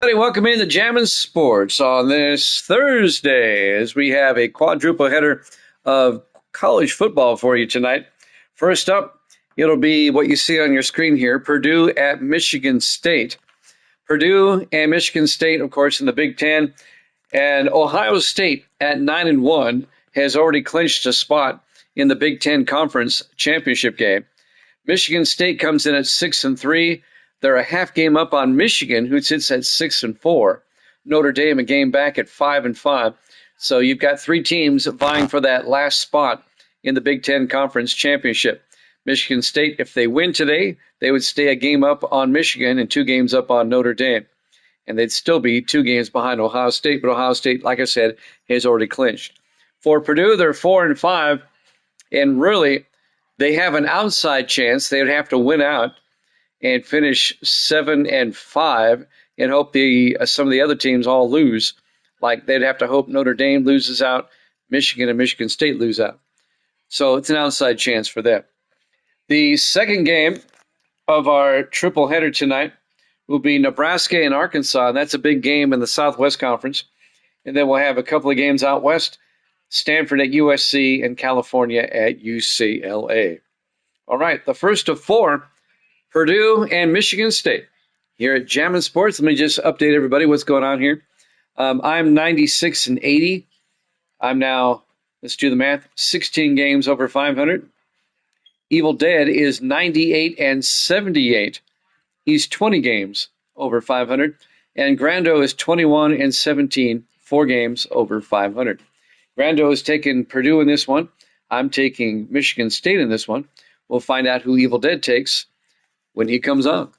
Welcome into Jammin' Sports on this Thursday as we have a quadruple header of college football for you tonight. First up, it'll be what you see on your screen here, Purdue at Michigan State. Purdue and Michigan State, of course, in the Big Ten, and Ohio State at 9-1 has already clinched a spot in the Big Ten Conference Championship game. Michigan State comes in at 6-3. They're a half game up on Michigan, who sits at 6-4. Notre Dame a game back at 5-5. So you've got three teams vying for that last spot in the Big Ten Conference Championship. Michigan State, if they win today, they would stay a game up on Michigan and 2 games up on Notre Dame. And they'd still be 2 games behind Ohio State, but Ohio State, like I said, has already clinched. For Purdue, they're 4-5, and really, they have an outside chance. They would have to win out and finish 7-5 and hope some of the other teams all lose. Like they'd have to hope Notre Dame loses out, Michigan and Michigan State lose out. So it's an outside chance for them. The second game of our triple header tonight will be Nebraska and Arkansas, and that's a big game in the Southwest Conference. And then we'll have a couple of games out west, Stanford at USC and California at UCLA. All right, the first of 4, Purdue and Michigan State. Here at Jammin' Sports, let me just update everybody what's going on here. I'm 96-80. I'm now, let's do the math, 16 games over 500. Evil Dead is 98-78. He's 20 games over 500. And Grando is 21-17, 4 games over 500. Grando has taken Purdue in this one. I'm taking Michigan State in this one. We'll find out who Evil Dead takes when he comes on.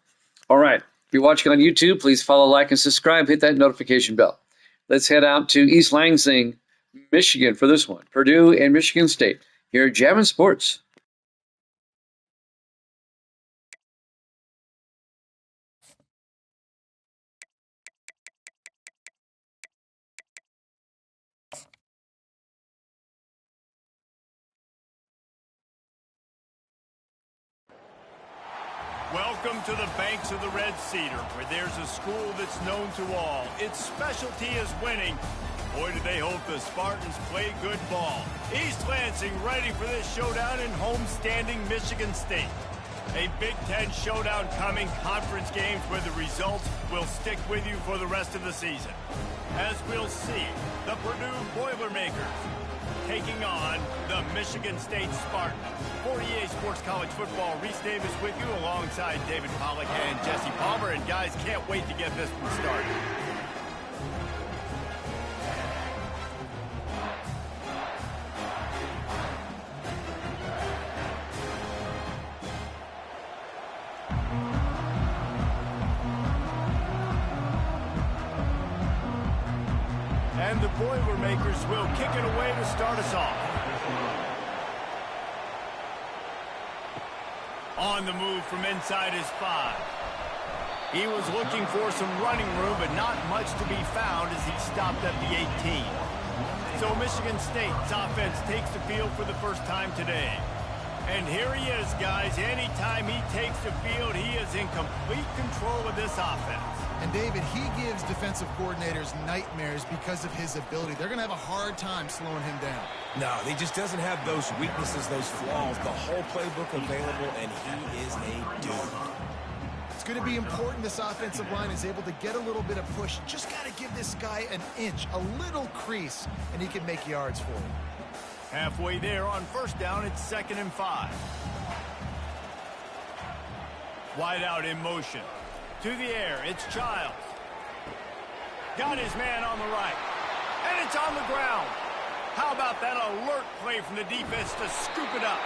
All right. If you're watching on YouTube, please follow, like, and subscribe. Hit that notification bell. Let's head out to East Lansing, Michigan for this one. Purdue and Michigan State. Here at Jammin' Sports. Welcome to the banks of the Red Cedar, where there's a school that's known to all. Its specialty is winning. Boy, do they hope the Spartans play good ball. East Lansing ready for this showdown in homestanding Michigan State. A Big Ten showdown coming, conference games where the results will stick with you for the rest of the season. As we'll see, the Purdue Boilermakers taking on the Michigan State Spartans. For EA Sports College Football, Reese Davis with you alongside David Pollack and Jesse Palmer. And guys, can't wait to get this one started. And the Boilermakers will kick it away to start us off. On the move from inside his 5. He was looking for some running room, but not much to be found as he stopped at the 18. So Michigan State's offense takes the field for the first time today. And here he is, guys. Anytime he takes the field, he is in complete control of this offense. And David, he gives defensive coordinators nightmares because of his ability. They're going to have a hard time slowing him down. No, he just doesn't have those weaknesses, those flaws, the whole playbook available, and he is a dude. It's going to be important this offensive line is able to get a little bit of push. Just got to give this guy an inch, a little crease, and he can make yards for him. Halfway there on first down, it's 2nd and 5. Wide out in motion. To the air, it's Childs. Got his man on the right. And it's on the ground. How about that alert play from the defense to scoop it up?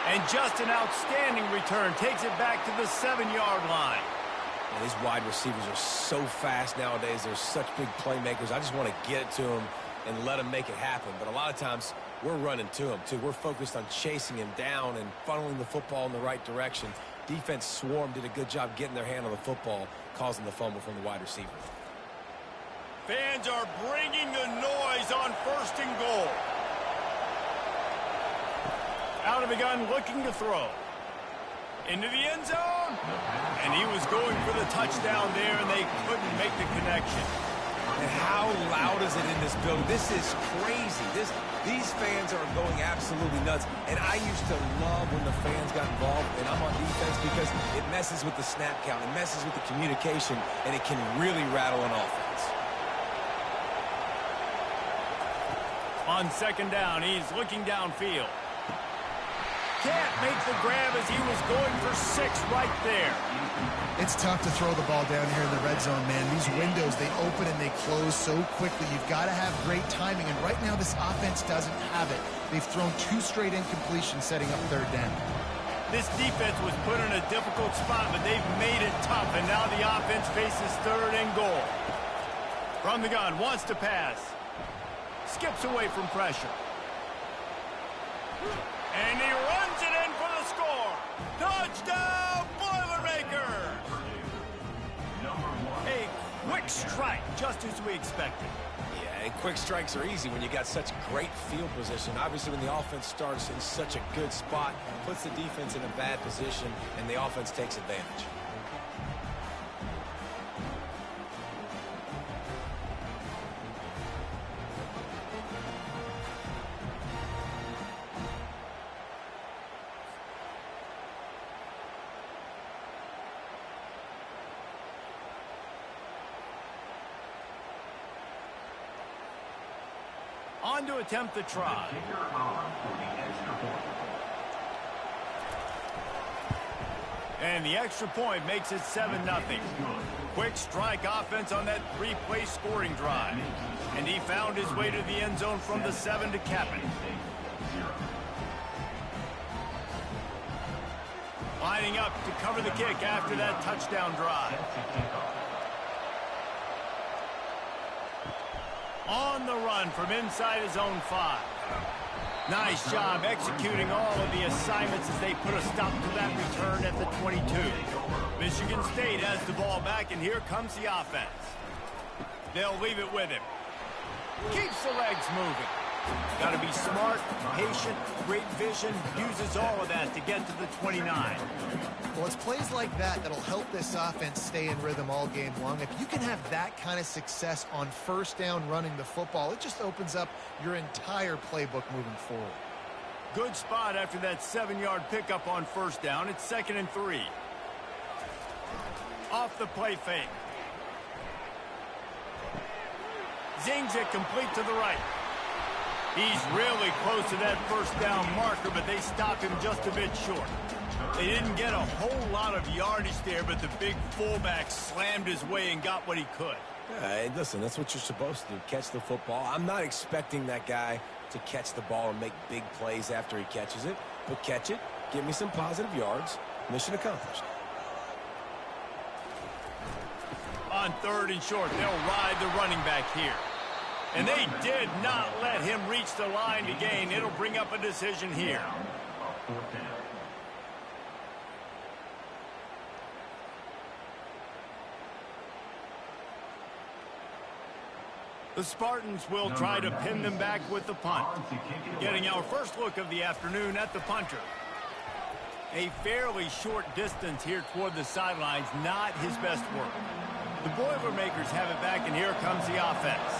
And just an outstanding return. Takes it back to the 7-yard line. And these wide receivers are so fast nowadays. They're such big playmakers. I just want to get it to them and let them make it happen. But a lot of times, we're running to him, too. We're focused on chasing him down and funneling the football in the right direction. Defense swarm did a good job getting their hand on the football, causing the fumble from the wide receiver. Fans are bringing the noise on 1st and goal. Out of the gun, looking to throw. Into the end zone. And he was going for the touchdown there, and they couldn't make the connection. And how loud is it in this building? This is crazy. These fans are going absolutely nuts. And I used to love when the fans got involved, and I'm on defense, because it messes with the snap count. It messes with the communication, and it can really rattle an offense. On second down, he's looking downfield. Can't make the grab as he was going for 6 right there. It's tough to throw the ball down here in the red zone, man. These windows, they open and they close so quickly. You've got to have great timing, and right now this offense doesn't have it. They've thrown 2 straight incompletions setting up third down. This defense was put in a difficult spot, but they've made it tough, and now the offense faces third and goal. From the gun, wants to pass. Skips away from pressure. And he runs it in for the score. Touchdown, Boilermakers! A quick strike, just as we expected. Yeah, and quick strikes are easy when you got such great field position. Obviously, when the offense starts in such a good spot, puts the defense in a bad position, and the offense takes advantage. On to attempt the try. And the extra point makes it 7-0. Quick strike offense on that 3-play scoring drive. And he found his way to the end zone from the 7 to cap it. Lining up to cover the kick after that touchdown drive. On the run from inside his own 5. Nice job executing all of the assignments as they put a stop to that return at the 22. Michigan State has the ball back, and here comes the offense. They'll leave it with him. Keeps the legs moving. Got to be smart, patient, great vision, uses all of that to get to the 29. Well, it's plays like that that'll help this offense stay in rhythm all game long. If you can have that kind of success on first down running the football, it just opens up your entire playbook moving forward. Good spot after that 7-yard pickup on first down. It's 2nd and 3. Off the play fake. Zings it complete to the right. He's really close to that first down marker, but they stopped him just a bit short. They didn't get a whole lot of yardage there, but the big fullback slammed his way and got what he could. Hey, listen, that's what you're supposed to do, catch the football. I'm not expecting that guy to catch the ball and make big plays after he catches it, but catch it, give me some positive yards, mission accomplished. On 3rd and short, they'll ride the running back here. And they did not let him reach the line to gain. It'll bring up a decision here. The Spartans will try to pin them back with the punt. Getting our first look of the afternoon at the punter. A fairly short distance here toward the sidelines, not his best work. The Boilermakers have it back, and here comes the offense.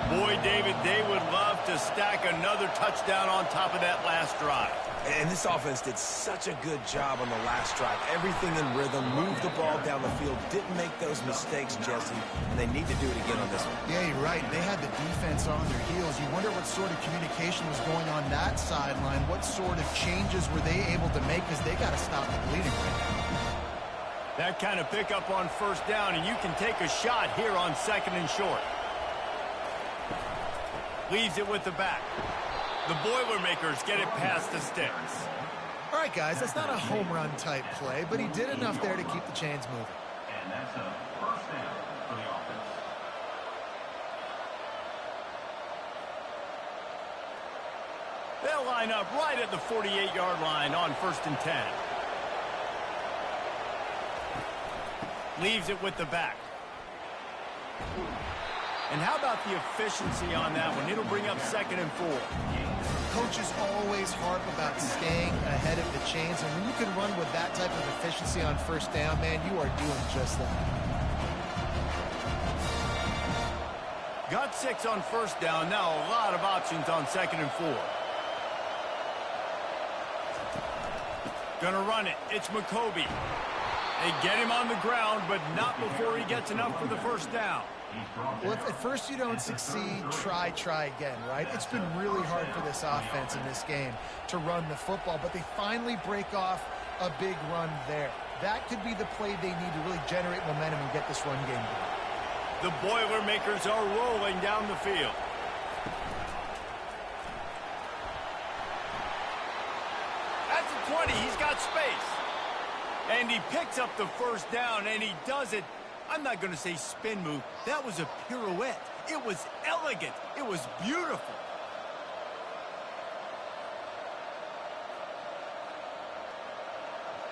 Boy, David, they would love to stack another touchdown on top of that last drive. And this offense did such a good job on the last drive. Everything in rhythm, moved the ball down the field, didn't make those mistakes, Jesse, and they need to do it again on this one. Yeah, you're right. They had the defense on their heels. You wonder what sort of communication was going on that sideline. What sort of changes were they able to make, because they got to stop the bleeding right now. That kind of pickup on first down, and you can take a shot here on 2nd and short. Leaves it with the back. The Boilermakers get it past the sticks. All right, guys, that's not a home run type play, but he did enough there to keep the chains moving. And that's a first down for the offense. They'll line up right at the 48-yard line on 1st and 10. Leaves it with the back. And how about the efficiency on that one? It'll bring up 2nd and 4. Coaches always harp about staying ahead of the chains, and when you can run with that type of efficiency on 1st down, man, you are doing just that. Got 6 on 1st down. Now a lot of options on 2nd and 4. Gonna run it. It's McCoby. They get him on the ground, but not before he gets enough for the 1st down. Well, if at first you don't succeed, try again, right? It's been really hard for this offense in this game to run the football, but they finally break off a big run there. That could be the play they need to really generate momentum and get this run game going. The Boilermakers are rolling down the field. At the 20, he's got space. And he picks up the 1st down, and he does it. I'm not going to say spin move. That was a pirouette. It was elegant. It was beautiful.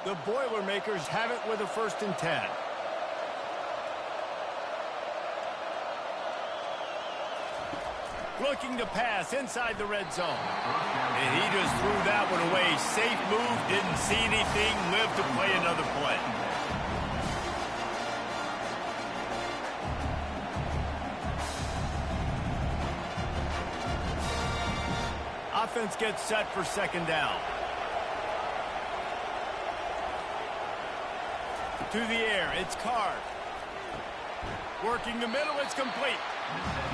The Boilermakers have it with a 1st and 10. Looking to pass inside the red zone. And he just threw that one away. Safe move, didn't see anything, lived to play another play. Offense gets set for 2nd down. To the air, it's Card. Working the middle, it's complete.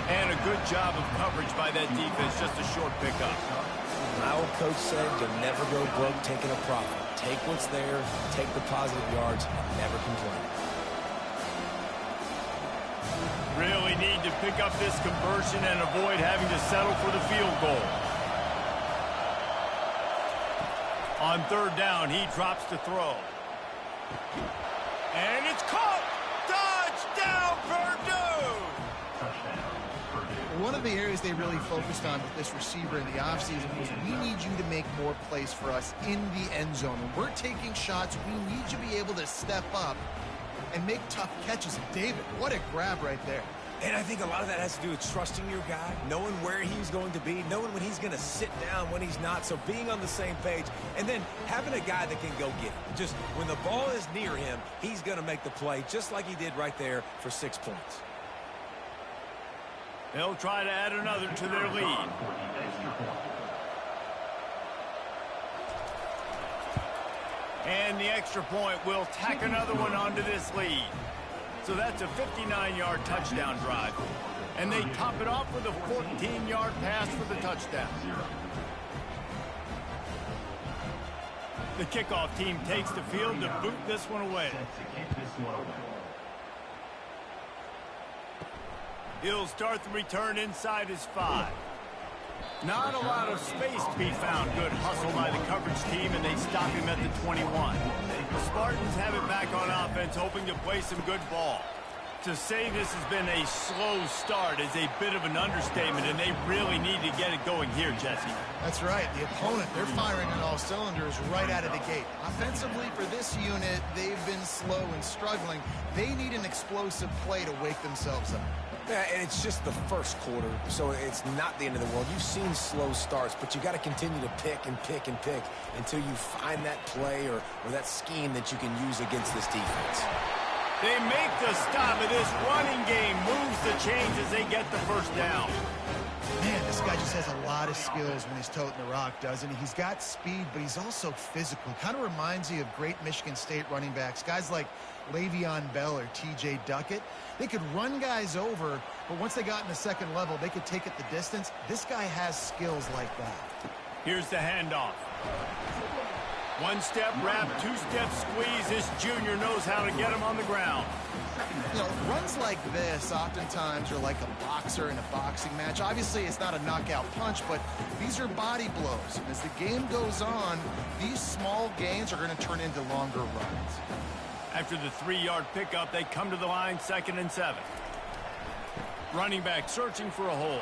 And a good job of coverage by that defense, just a short pickup. My old coach said you'll never go broke taking a profit. Take what's there, take the positive yards, and never complain. Really need to pick up this conversion and avoid having to settle for the field goal. On 3rd down, he drops to throw. And it's caught! Touchdown, Purdue! One of the areas they really focused on with this receiver in the offseason was we need you to make more plays for us in the end zone. When we're taking shots, we need you to be able to step up and make tough catches. And David, what a grab right there. And I think a lot of that has to do with trusting your guy, knowing where he's going to be, knowing when he's going to sit down, when he's not, so being on the same page, and then having a guy that can go get it. Just when the ball is near him, he's going to make the play, just like he did right there for 6 points. They'll try to add another to their lead. And the extra point will tack another one onto this lead. So that's a 59-yard touchdown drive. And they top it off with a 14-yard pass for the touchdown. The kickoff team takes the field to boot this one away. He'll start the return inside his 5. Not a lot of space to be found. Good hustle by the coverage team, and they stop him at the 21. The Spartans have it back on offense, hoping to play some good ball. To say this has been a slow start is a bit of an understatement, and they really need to get it going here, Jesse. That's right. The opponent, they're firing on all cylinders right out of the gate. Offensively, for this unit, they've been slow and struggling. They need an explosive play to wake themselves up. Yeah, and it's just the first quarter, so it's not the end of the world. You've seen slow starts, but you got to continue to pick and pick and pick until you find that play or that scheme that you can use against this defense. They make the stop, and this running game moves the chains as they get the 1st down. Man, this guy just has a lot of skills when he's toting the rock, doesn't he? He's got speed, but he's also physical. Kind of reminds you of great Michigan State running backs. Guys like Le'Veon Bell or T.J. Duckett. They could run guys over, but once they got in the second level, they could take it the distance. This guy has skills like that. Here's the handoff. 1-step wrap, 2-step squeeze. This junior knows how to get him on the ground. You know, runs like this oftentimes are like a boxer in a boxing match. Obviously, it's not a knockout punch, but these are body blows. As the game goes on, these small gains are going to turn into longer runs. After the 3-yard pickup, they come to the line, 2nd and 7. Running back searching for a hole.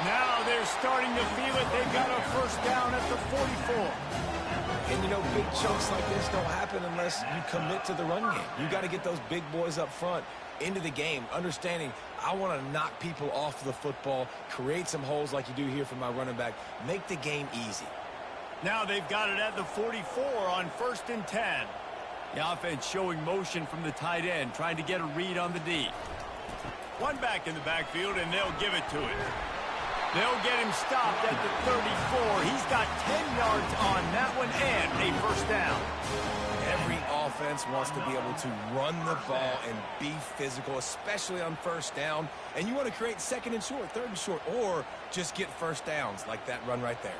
Now they're starting to feel it. They've got a 1st down at the 44. And, you know, big chunks like this don't happen unless you commit to the run game. You got to get those big boys up front. into the game, understanding I want to knock people off the football, create some holes like you do here for my running back, make the game easy. Now they've got it at the 44 on 1st and 10. The offense showing motion from the tight end, trying to get a read on the D. One back in the backfield, and they'll give it to him. They'll get him stopped at the 34. He's got 10 yards on that one and a first down. Every offense wants to be able to run the ball and be physical, especially on first down. And you want to create second and short, third and short, or just get first downs like that run right there.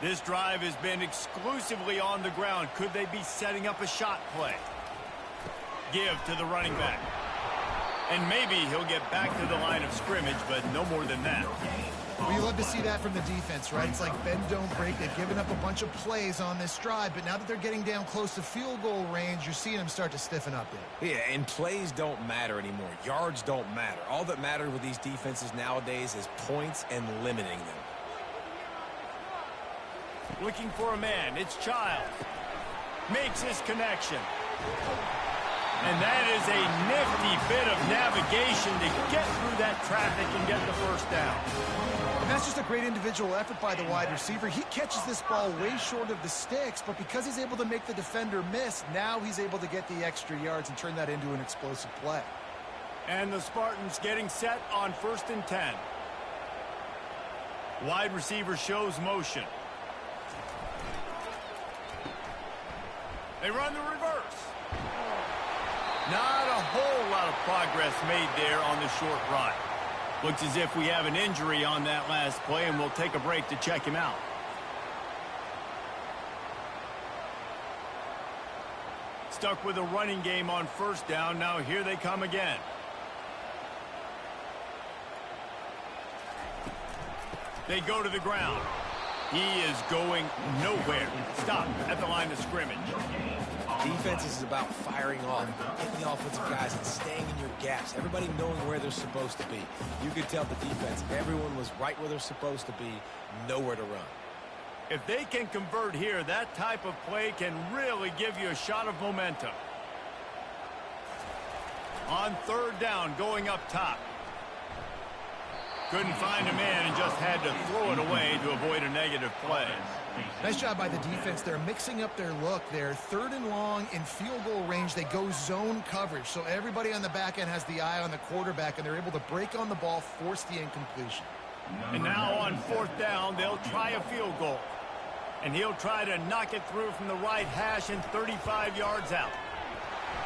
This drive has been exclusively on the ground. Could they be setting up a shot play? Give to the running back. And maybe he'll get back to the line of scrimmage, but no more than that. Well, you love to see that from the defense, right? It's like bend, don't break. They've given up a bunch of plays on this drive, but now that they're getting down close to field goal range, you're seeing them start to stiffen up there. Yeah, and plays don't matter anymore. Yards don't matter. All that matters with these defenses nowadays is points and limiting them. Looking for a man. It's Child. Makes his connection. And that is a nifty bit of navigation to get through that traffic and get the first down. And that's just a great individual effort by the wide receiver. He catches this ball way short of the sticks, but because he's able to make the defender miss, now he's able to get the extra yards and turn that into an explosive play. And the Spartans getting set on 1st and 10. Wide receiver shows motion. They run the reverse. Not a whole lot of progress made there on the short run. Looks as if we have an injury on that last play, and we'll take a break to check him out. Stuck with a running game on 1st down. Now here they come again. They go to the ground. He is going nowhere. Stop at the line of scrimmage. Defense is about firing off, getting the offensive guys and staying in your gaps. Everybody knowing where they're supposed to be. You could tell the defense, everyone was right where they're supposed to be, nowhere to run. If they can convert here, that type of play can really give you a shot of momentum. On 3rd down, going up top. Couldn't find a man and just had to throw it away to avoid a negative play. Nice job by the defense. They're mixing up their look. They're 3rd and long in field goal range. They go zone coverage. So everybody on the back end has the eye on the quarterback, and they're able to break on the ball, force the incompletion. And now on 4th down, they'll try a field goal. And he'll try to knock it through from the right hash and 35 yards out.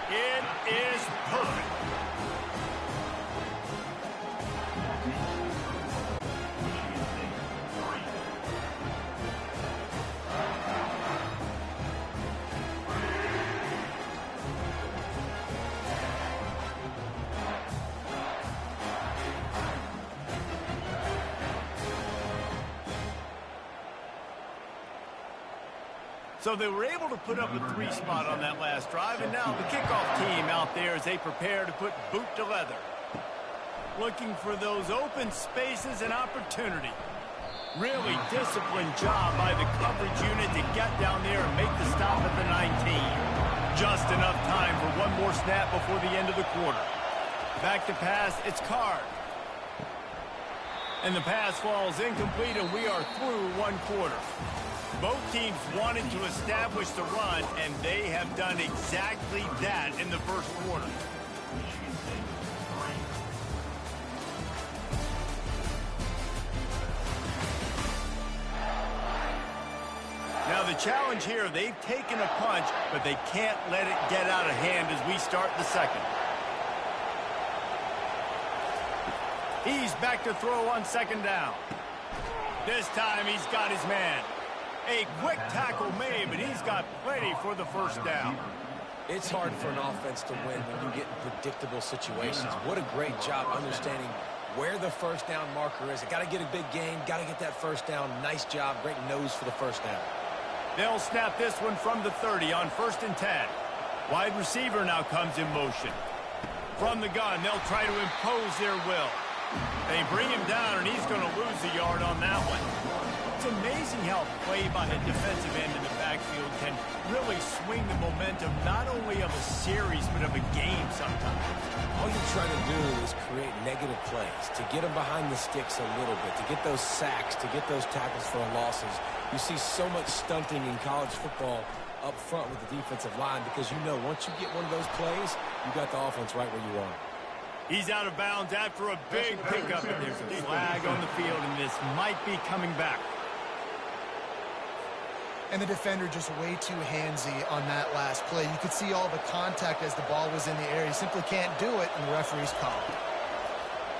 It is perfect. So they were able to put up a 3 spot on that last drive, and now the kickoff team out there as they prepare to put boot to leather. Looking for those open spaces and opportunity. Really disciplined job by the coverage unit to get down there and make the stop at the 19. Just enough time for one more snap before the end of the quarter. Back to pass, it's Card. And the pass falls incomplete, and we are through 1 quarter. Both teams wanted to establish the run, and they have done exactly that in the 1st quarter. Now the challenge here, they've taken a punch, but they can't let it get out of hand as we start the 2nd. He's back to throw on 2nd down. This time he's got his man. A quick tackle made, but he's got plenty for the 1st down. It's hard for an offense to win when you get in predictable situations. What a great job understanding where the 1st down marker is. Got to get a big gain, got to get that 1st down. Nice job, great nose for the 1st down. They'll snap this one from the 30 on 1st and 10. Wide receiver now comes in motion. From the gun, they'll try to impose their will. They bring him down, and he's going to lose a yard on that one. It's amazing how play by a defensive end in the backfield can really swing the momentum not only of a series but of a game sometimes. All you're trying to do is create negative plays, to get them behind the sticks a little bit, to get those sacks, to get those tackles for losses. You see so much stunting in college football up front with the defensive line because you know once you get one of those plays, you got the offense right where you want it. He's out of bounds after a big pickup, and there's a flag on the field, and this might be coming back. And the defender just way too handsy on that last play. You could see all the contact as the ball was in the air. He simply can't do it, and the referee's called.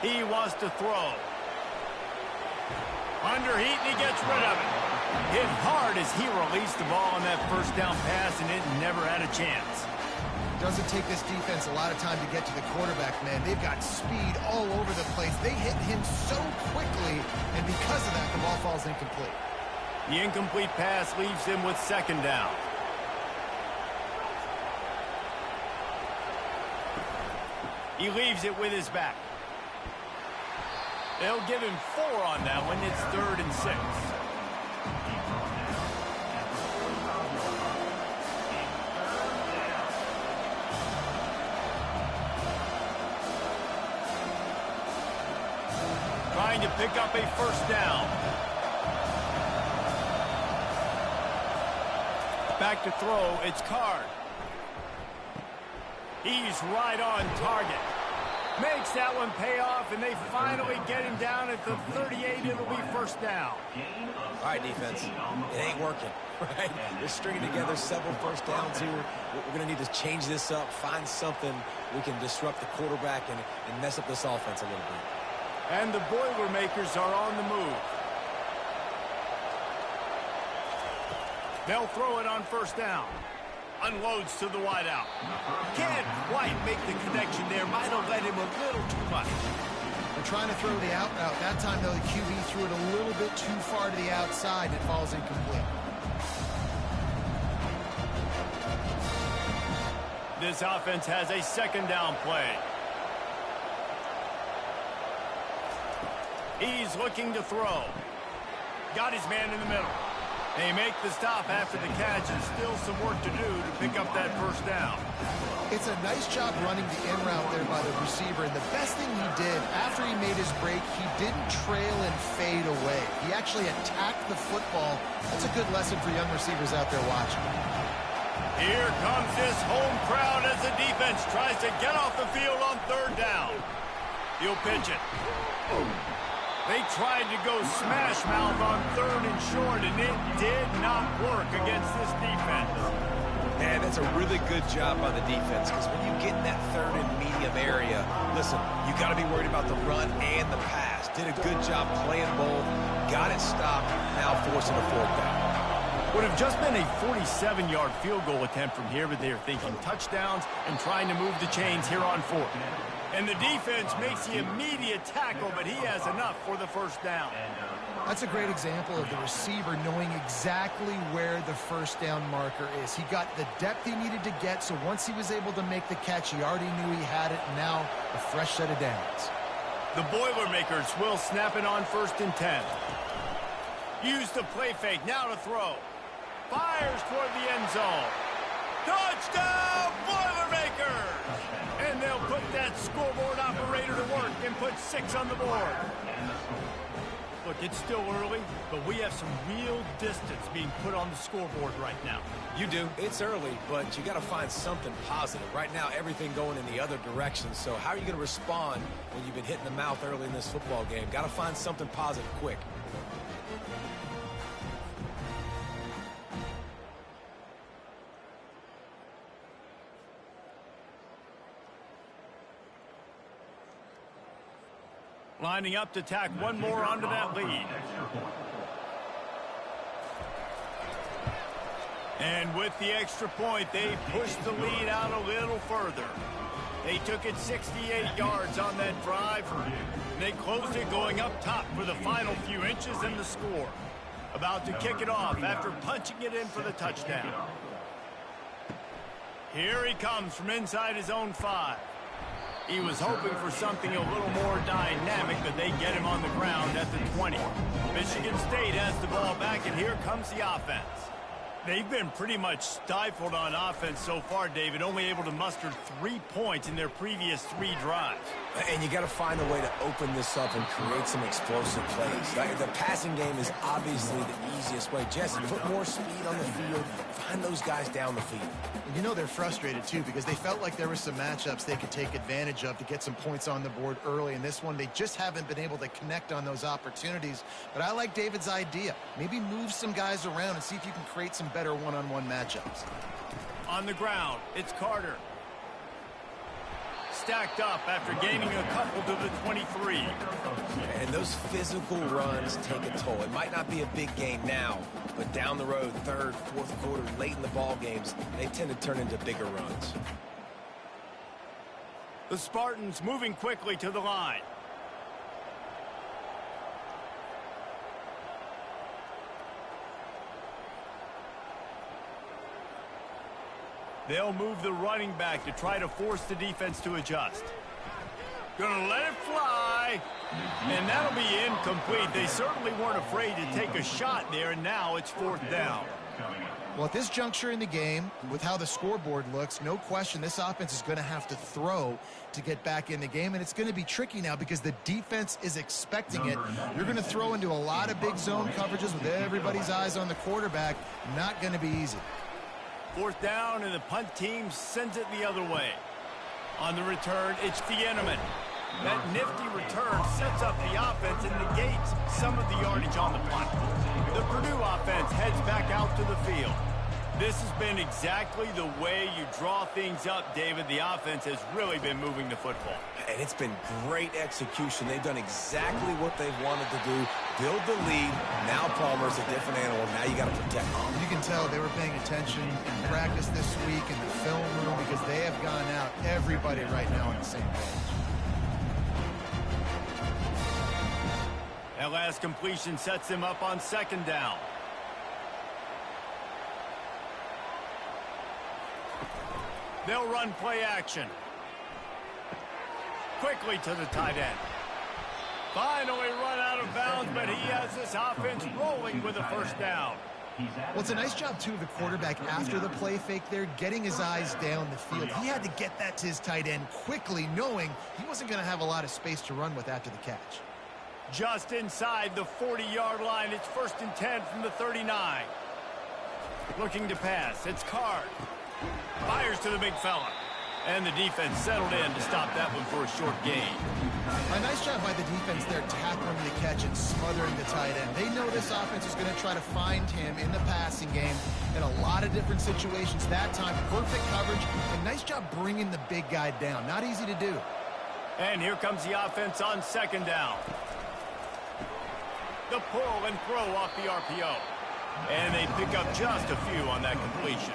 He wants to throw. Under heat, and he gets rid of it. Hit hard as he released the ball on that first down pass, and it never had a chance. Doesn't take this defense a lot of time to get to the quarterback, man. They've got speed all over the place. They hit him so quickly, and because of that, the ball falls incomplete. The incomplete pass leaves him with second down. He leaves it with his back. They'll give him 4 on that one. It's 3rd and 6. Trying to pick up a first down. Back to throw, it's Card. He's right on target. Makes that one pay off, and they finally get him down at the 38. It'll be first down. All right, defense. It ain't working, right? They're stringing together several first downs here. We're going to need to change this up, find something we can disrupt the quarterback and mess up this offense a little bit. And the Boilermakers are on the move. They'll throw it on first down. Unloads to the wideout. Can't quite make the connection there. Might have led him a little too much. They're trying to throw the out route. That time, though, the QB threw it a little bit too far to the outside. It falls incomplete. This offense has a second down play. He's looking to throw. Got his man in the middle. They make the stop after the catch, and still some work to do to pick up that first down. It's a nice job running the in route there by the receiver, and the best thing he did after he made his break, he didn't trail and fade away. He actually attacked the football. That's a good lesson for young receivers out there watching. Here comes this home crowd as the defense tries to get off the field on third down. He'll pitch it. They tried to go smash mouth on 3rd and short, and it did not work against this defense. Man, that's a really good job by the defense because when you get in that 3rd and medium area, listen, you got to be worried about the run and the pass. Did a good job playing both, got it stopped, now forcing a 4th down. Would have just been a 47-yard field goal attempt from here, but they are thinking touchdowns and trying to move the chains here on 4th. And the defense makes the immediate tackle, but he has enough for the first down. That's a great example of the receiver knowing exactly where the first down marker is. He got the depth he needed to get, so once he was able to make the catch, he already knew he had it, and now a fresh set of downs. The Boilermakers will snap it on 1st and 10. Use the play fake, now to throw. Fires toward the end zone. Touchdown, Boilermakers! And they'll put that scoreboard operator to work and put 6 on the board. Look, it's still early, but we have some real distance being put on the scoreboard right now. You do. It's early, but you got to find something positive. Right now, everything going in the other direction. So how are you going to respond when you've been hit in the mouth early in this football game? Got to find something positive quick. Lining up to tack one more onto that lead. And with the extra point, they pushed the lead out a little further. They took it 68 yards on that drive. They closed it going up top for the final few inches and the score. About to kick it off after punching it in for the touchdown. Here he comes from inside his own 5. He was hoping for something a little more dynamic, but they get him on the ground at the 20. Michigan State has the ball back, and here comes the offense. They've been pretty much stifled on offense so far, David, only able to muster 3 points in their previous 3 drives. And you got to find a way to open this up and create some explosive plays. The passing game is obviously the easiest way. Jesse, put more speed on the field. Find those guys down the field. And you know they're frustrated, too, because they felt like there were some matchups they could take advantage of to get some points on the board early. In this one, they just haven't been able to connect on those opportunities. But I like David's idea. Maybe move some guys around and see if you can create some better one-on-one matchups. On the ground, it's Carter. Stacked up after gaining a couple to the 23. And those physical runs take a toll. It might not be a big gain now, but down the road, third, fourth quarter, late in the ball games, they tend to turn into bigger runs. The Spartans moving quickly to the line. They'll move the running back to try to force the defense to adjust. Gonna let it fly. And that'll be incomplete. They certainly weren't afraid to take a shot there, and now it's 4th down. Well, at this juncture in the game, with how the scoreboard looks, no question this offense is going to have to throw to get back in the game, and it's going to be tricky now because the defense is expecting it. You're going to throw into a lot of big zone coverages with everybody's eyes on the quarterback. Not going to be easy. 4th down, and the punt team sends it the other way. On the return, it's Fieneman. That nifty return sets up the offense and negates some of the yardage on the punt. The Purdue offense heads back out to the field. This has been exactly the way you draw things up, David. The offense has really been moving the football. And it's been great execution. They've done exactly what they've wanted to do. Build the lead. Now Palmer's a different animal. Now you got to protect him. You can tell they were paying attention in practice this week in the film room because they have gone out, everybody right now on the same page. That last completion sets him up on 2nd down. They'll run play action. Quickly to the tight end. Finally run out of bounds, but he has this offense rolling with a 1st down. Well, it's a nice job, too, of the quarterback after the play fake there, getting his eyes down the field. He had to get that to his tight end quickly, knowing he wasn't going to have a lot of space to run with after the catch. Just inside the 40-yard line, it's 1st and 10 from the 39. Looking to pass, it's Card. Fires to the big fella. And the defense settled in to stop that one for a short gain. A nice job by the defense there, tackling the catch and smothering the tight end. They know this offense is going to try to find him in the passing game in a lot of different situations. That time, perfect coverage, and nice job bringing the big guy down. Not easy to do. And here comes the offense on 2nd down. The pull and throw off the RPO. And they pick up just a few on that completion.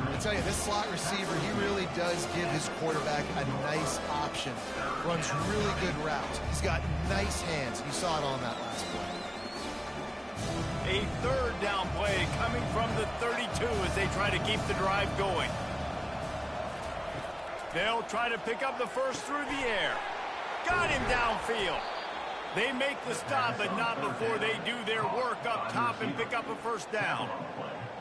I tell you, this slot receiver, he really does give his quarterback a nice option. Runs really good routes. He's got nice hands. You saw it on that last play. A 3rd down play coming from the 32 as they try to keep the drive going. They'll try to pick up the first through the air. Got him downfield. They make the stop, but not before they do their work up top and pick up a 1st down.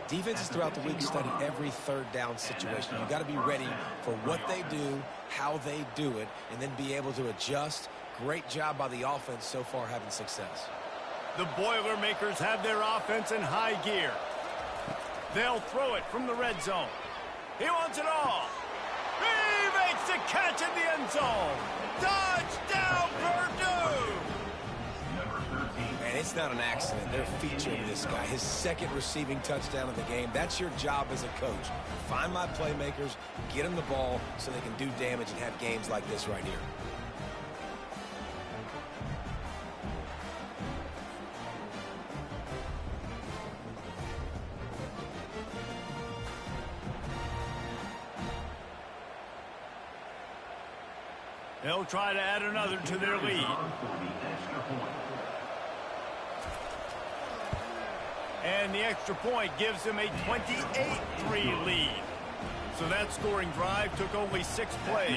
Defenses throughout the week study every 3rd down situation. You've got to be ready for what they do, how they do it, and then be able to adjust. Great job by the offense so far having success. The Boilermakers have their offense in high gear. They'll throw it from the red zone. He wants it all. He makes the catch in the end zone. Touchdown, Purdue! And it's not an accident. They're featuring this guy. His 2nd receiving touchdown of the game. That's your job as a coach. Find my playmakers, get them the ball so they can do damage and have games like this right here. They'll try to add another to their lead. And the extra point gives them a 28-3 lead. So that scoring drive took only 6 plays.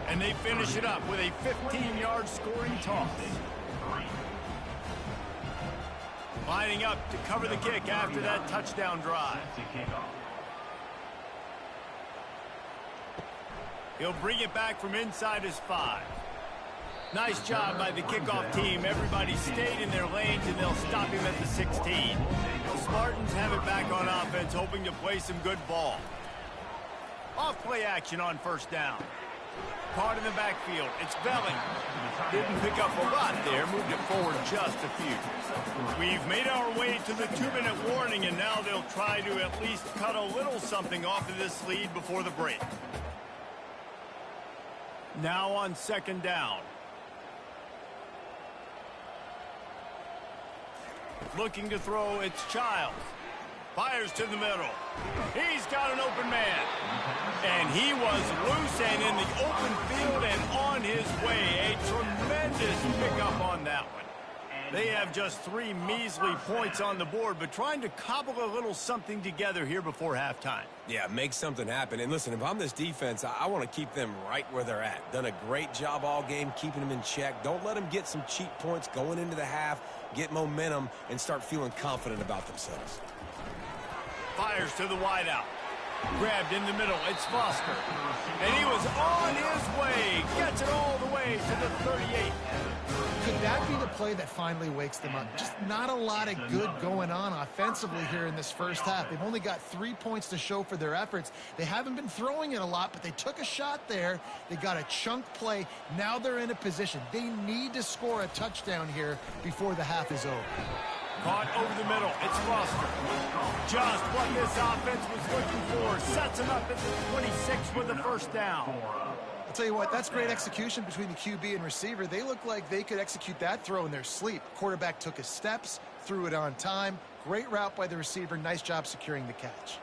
And they finish it up with a 15-yard scoring toss. Lining up to cover the kick after that touchdown drive. He'll bring it back from inside his 5. Nice job by the kickoff team. Everybody stayed in their lanes, and they'll stop him at the 16. The Spartans have it back on offense, hoping to play some good ball. Off-play action on first down. Caught in the backfield. It's Belling. Didn't pick up a lot there. Moved it forward just a few. We've made our way to the 2-minute warning, and now they'll try to at least cut a little something off of this lead before the break. Now on second down. Looking to throw, it's Childs. Fires to the middle. He's got an open man. And he was loose and in the open field and on his way. A tremendous pickup on that one. They have just 3 measly points on the board, but trying to cobble a little something together here before halftime. Yeah, make something happen. And listen, if I'm this defense, I want to keep them right where they're at. Done a great job all game keeping them in check. Don't let them get some cheap points going into the half, get momentum, and start feeling confident about themselves. Fires to the wideout. Grabbed in the middle. It's Foster. And he was on his way. Gets it all the way to the 38. Could that be the play that finally wakes them up? Just not a lot of good going on offensively here in this first half. They've only got 3 points to show for their efforts. They haven't been throwing it a lot, but they took a shot there. They got a chunk play. Now they're in a position. They need to score a touchdown here before the half is over. Caught over the middle. It's Foster. Just what this offense was looking for. Sets him up at the 26 with the first down. I'll tell you what, that's great execution between the QB and receiver. They look like they could execute that throw in their sleep. Quarterback took his steps, threw it on time. Great route by the receiver. Nice job securing the catch.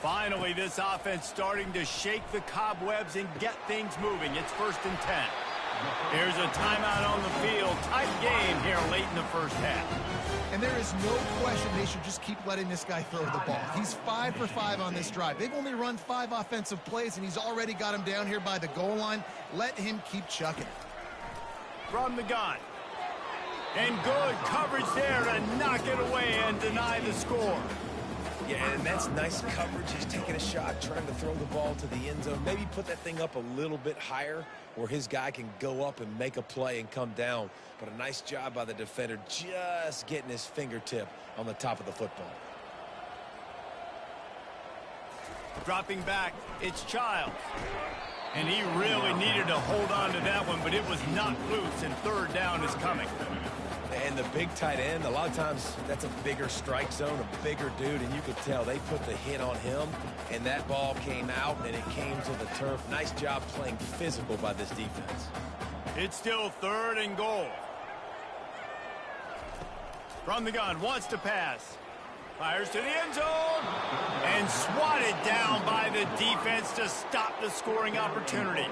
Finally, this offense starting to shake the cobwebs and get things moving. It's 1st and 10. There's a timeout on the field. Tight game here late in the first half. And there is no question they should just keep letting this guy throw the ball. He's 5 for 5 on this drive. They've only run 5 offensive plays, and he's already got him down here by the goal line. Let him keep chucking. From the gun. And good coverage there to knock it away and deny the score. Yeah, and that's nice coverage. He's taking a shot, trying to throw the ball to the end zone. Maybe put that thing up a little bit higher where his guy can go up and make a play and come down. But a nice job by the defender just getting his fingertip on the top of the football. Dropping back, it's Childs. And he really needed to hold on to that one, but it was not loose, and 3rd down is coming. And the big tight end, a lot of times that's a bigger strike zone, a bigger dude, and you could tell they put the hit on him, and that ball came out, and it came to the turf. Nice job playing physical by this defense. It's still 3rd and goal. From the gun, wants to pass. Fires to the end zone. And swatted down by the defense to stop the scoring opportunity.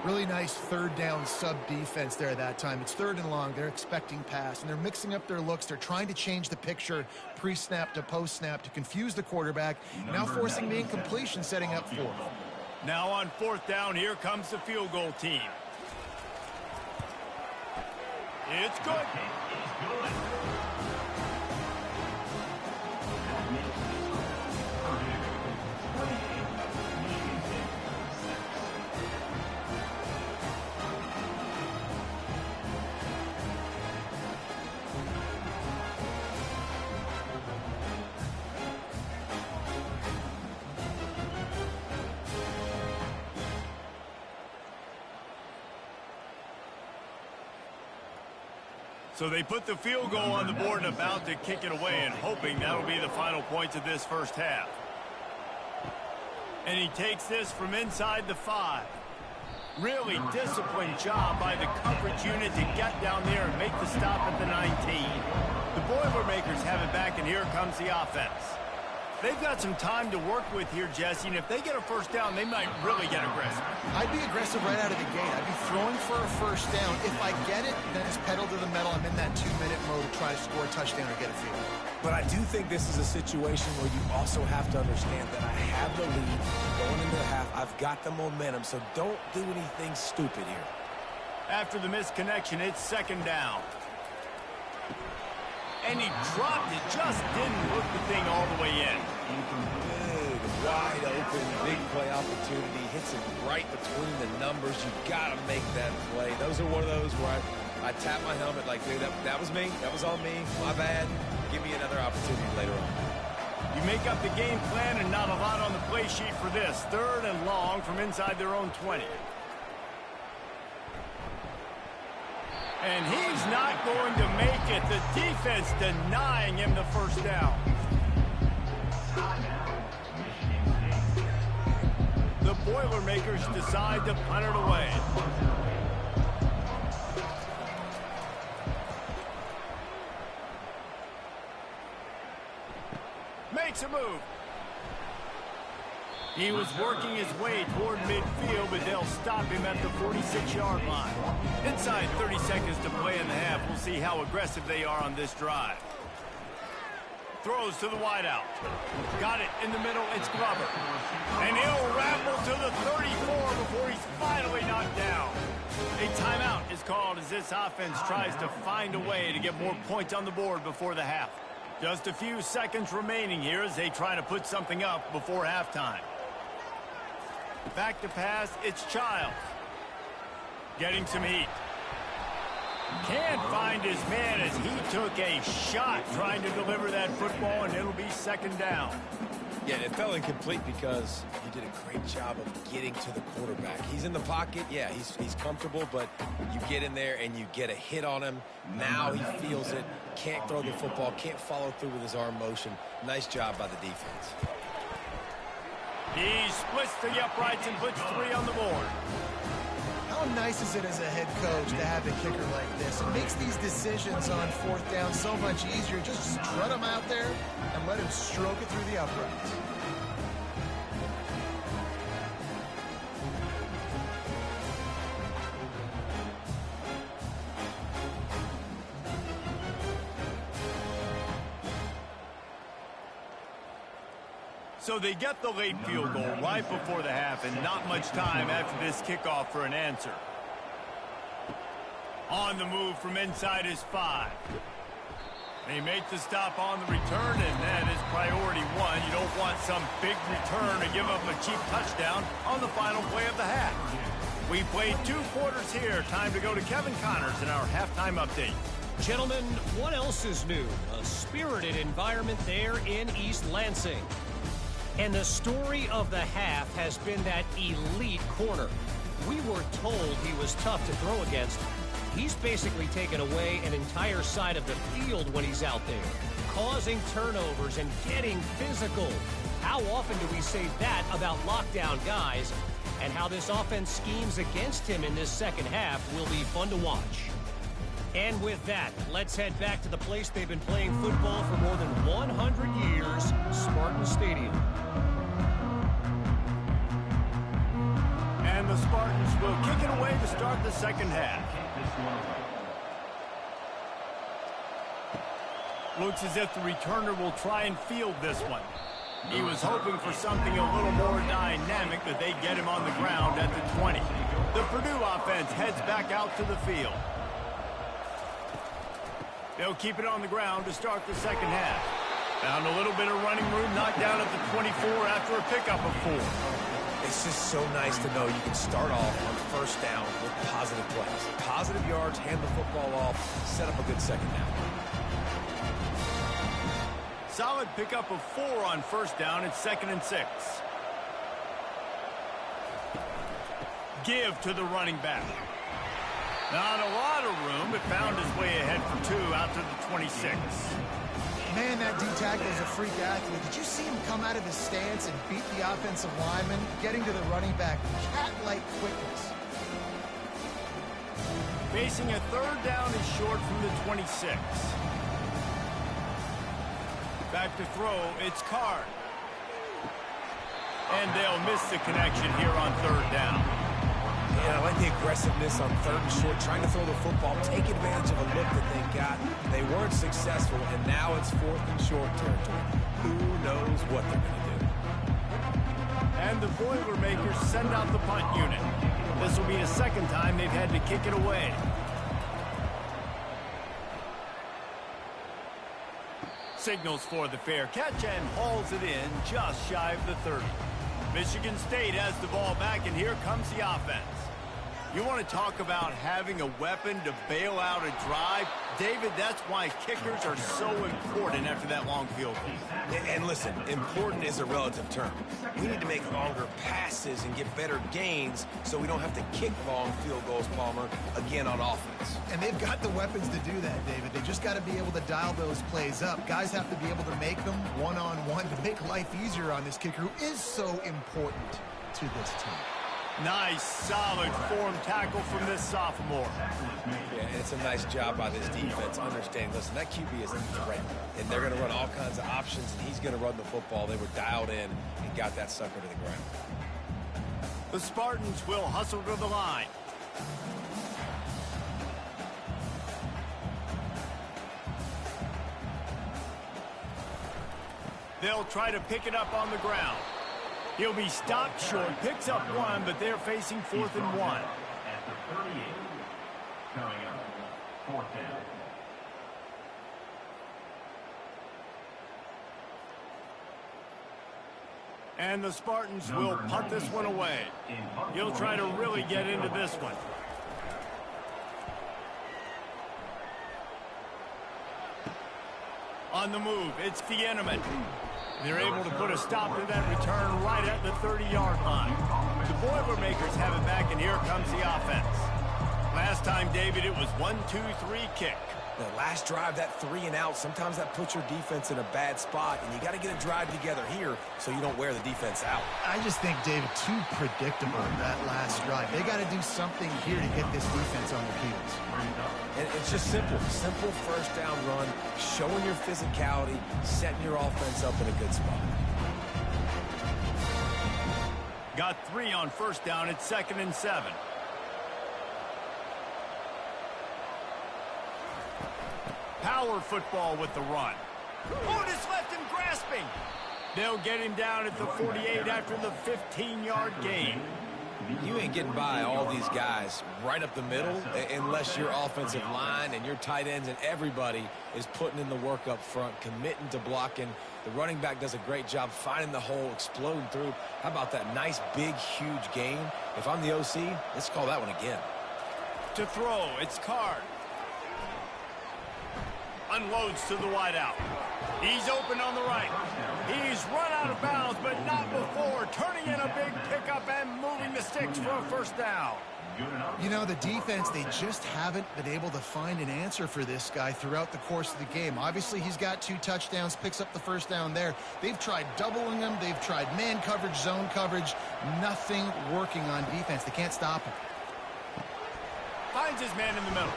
Really nice 3rd down sub-defense there that time. It's 3rd and long. They're expecting pass, and they're mixing up their looks. They're trying to change the picture pre-snap to post-snap to confuse the quarterback, now forcing the incompletion, setting up 4th. Now on 4th down, here comes the field goal team. It's good. So they put the field goal on the board and about to kick it away and hoping that'll be the final points of this first half. And he takes this from inside the 5. Really disciplined job by the coverage unit to get down there and make the stop at the 19. The Boilermakers have it back, and here comes the offense. They've got some time to work with here, Jesse, and if they get a first down, they might really get aggressive. I'd be aggressive right out of the gate. I'd be throwing for a first down. If I get it, then it's pedal to the metal. I'm in that 2-minute mode to try to score a touchdown or get a field. But I do think this is a situation where you also have to understand that I have the lead going into the half. I've got the momentum, so don't do anything stupid here. After the missed connection, it's second down. And he dropped it, just didn't hook the thing all the way in. Big, wide open, big play opportunity. Hits him right between the numbers. You got to make that play. Those are one of those where I tap my helmet like, dude, that was me. That was on me. My bad. Give me another opportunity later on. You make up the game plan and not a lot on the play sheet for this. 3rd and long from inside their own 20. And he's not going to make it. The defense denying him the first down. The Boilermakers decide to punt it away. Makes a move. He was working his way toward midfield, but they'll stop him at the 46-yard line. Inside 30 seconds to play in the half. We'll see how aggressive they are on this drive. Throws to the wideout. Got it in the middle. It's Glover. And he'll ramble to the 34 before he's finally knocked down. A timeout is called as this offense tries to find a way to get more points on the board before the half. Just a few seconds remaining here as they try to put something up before halftime. Back to pass, it's Childs. Getting some heat. Can't find his man as he took a shot trying to deliver that football, and it'll be second down. Yeah, it fell incomplete because he did a great job of getting to the quarterback. He's in the pocket. Yeah, he's comfortable, but you get in there and you get a hit on him. Now he feels it. Can't throw the football. Can't follow through with his arm motion. Nice job by the defense. He splits the uprights and puts 3 on the board. How nice is it as a head coach to have a kicker like this? It makes these decisions on 4th down so much easier. Just strut him out there and let him stroke it through the uprights. So they get the late field goal right before the half and not much time after this kickoff for an answer. On the move from inside his 5. They make the stop on the return, and that is priority 1. You don't want some big return to give up a cheap touchdown on the final play of the half. We played 2 quarters here. Time to go to Kevin Connors in our halftime update. Gentlemen, what else is new? A spirited environment there in East Lansing. And the story of the half has been that elite corner. We were told he was tough to throw against. He's basically taken away an entire side of the field when he's out there, causing turnovers and getting physical. How often do we say that about lockdown guys? And how this offense schemes against him in this second half will be fun to watch. And with that, let's head back to the place they've been playing football for more than 100 years, Spartan Stadium. And the Spartans will kick it away to start the second half. Looks as if the returner will try and field this one. He was hoping for something a little more dynamic, but they get him on the ground at the 20. The Purdue offense heads back out to the field. They'll keep it on the ground to start the second half. Found a little bit of running room, knocked down at the 24 after a pickup of 4. It's just so nice to know you can start off on first down with positive plays. Positive yards, hand the football off, set up a good second down. Solid pickup of 4 on first down. It's 2nd and 6. Give to the running back. Not a lot of room, but found his way ahead for 2 out to the 26. Man, that D-tackle is a freak athlete. Did you see him come out of his stance and beat the offensive lineman, getting to the running back? Cat-like quickness. Facing a 3rd down is short from the 26. Back to throw, it's Card. And they'll miss the connection here on third down. Yeah, I like the aggressiveness on third and short, trying to throw the football, take advantage of a look that they got. They weren't successful, and now it's fourth and short territory. Who knows what they're going to do? And the Boilermakers send out the punt unit. This will be the second time they've had to kick it away. Signals for the fair catch and hauls it in just shy of the 30. Michigan State has the ball back, and here comes the offense. You want to talk about having a weapon to bail out a drive? David, that's why kickers are so important after that long field goal. And listen, important is a relative term. We need to make longer passes and get better gains so we don't have to kick long field goals, Palmer, again on offense. And they've got the weapons to do that, David. They just got to be able to dial those plays up. Guys have to be able to make them one-on-one to make life easier on this kicker who is so important to this team. Nice, solid form tackle from this sophomore. Yeah, and it's a nice job by this defense understanding, listen, that QB is a threat, and they're going to run all kinds of options, and he's going to run the football. They were dialed in and got that sucker to the ground. The Spartans will hustle to the line. They'll try to pick it up on the ground. He'll be stopped short, picks up one, but they're facing 4th and 1. At the 38, coming up, fourth down. And the Spartans will punt this one away. He'll try to really get into this one. On the move, it's Fieneman. They're able to put a stop to that return right at the 30-yard line. The Boilermakers have it back, and here comes the offense. Last time, David, it was 1-2-3 kick. The last drive, that 3 and out, sometimes that puts your defense in a bad spot, and you got to get a drive together here so you don't wear the defense out. I just think, David, too predictable that last drive. They got to do something here to get this defense on their heels. And it's just simple first down run, showing your physicality, setting your offense up in a good spot. Got 3 on first down at 2nd and 7. Power football with the run. Otis left him grasping. They'll get him down at the 48 after the 15-yard gain. You ain't getting by all these guys right up the middle unless your offensive line and your tight ends and everybody is putting in the work up front, committing to blocking. The running back does a great job finding the hole, exploding through. How about that nice, big, huge gain? If I'm the OC, let's call that one again. To throw, it's Card. Unloads to the wideout. He's open on the right. He's run out of bounds, but not before turning in a big pickup and moving the sticks for a first down. You know, the defense, they just haven't been able to find an answer for this guy throughout the course of the game. Obviously, he's got 2 touchdowns, picks up the first down there. They've tried doubling him. They've tried man coverage, zone coverage. Nothing working on defense. They can't stop him. Finds his man in the middle.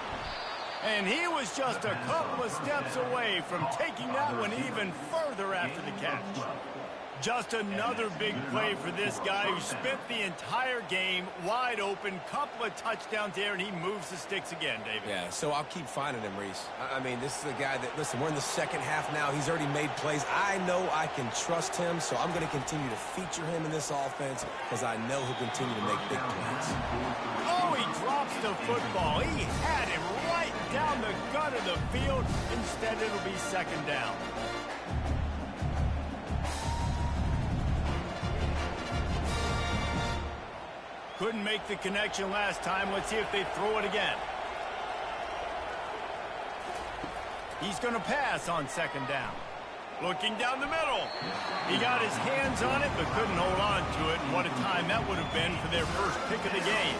And he was just a couple of steps away from taking that one even further after the catch. Just another big play for this guy who spent the entire game wide open. Couple of touchdowns there, and he moves the sticks again, David. Yeah, so I'll keep finding him, Reese. I mean, this is a guy that, listen, we're in the second half now. He's already made plays. I know I can trust him, so I'm going to continue to feature him in this offense because I know he'll continue to make big plays. Oh, he drops the football. He had him right down the gut of the field. Instead, it'll be second down. Couldn't make the connection last time. Let's see if they throw it again. He's going to pass on second down. Looking down the middle. He got his hands on it, but couldn't hold on to it. And what a time that would have been for their first pick of the game.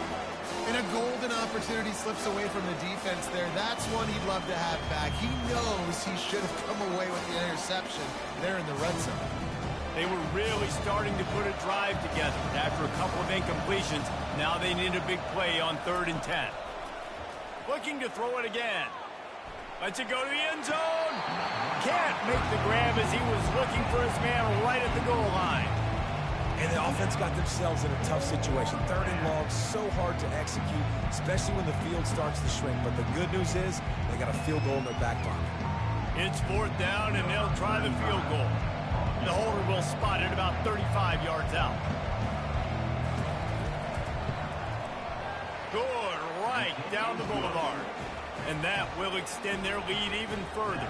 And a golden opportunity slips away from the defense there. That's one he'd love to have back. He knows he should have come away with the interception there in the red zone. They were really starting to put a drive together. After a couple of incompletions, now they need a big play on 3rd and 10. Looking to throw it again. Lets it go to the end zone. Can't make the grab as he was looking for his man right at the goal line. And the offense got themselves in a tough situation. 3rd and long, so hard to execute, especially when the field starts to shrink. But the good news is they got a field goal in their back pocket. It's 4th down, and they'll try the field goal. The holder will spot it about 35 yards out. Good, right down the boulevard. And that will extend their lead even further.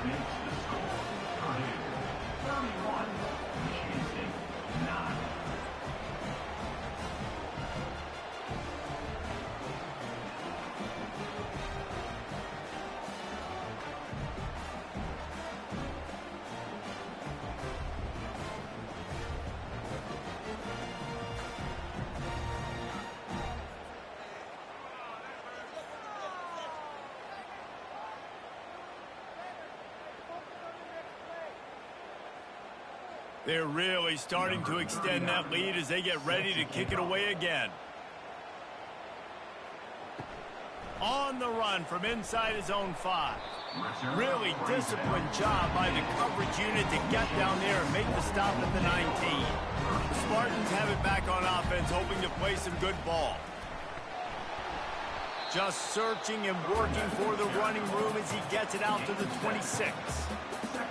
They're really starting to extend that lead as they get ready to kick it away again. On the run from inside his own 5. Really disciplined job by the coverage unit to get down there and make the stop at the 19. The Spartans have it back on offense, hoping to play some good ball. Just searching and working for the running room as he gets it out to the 26.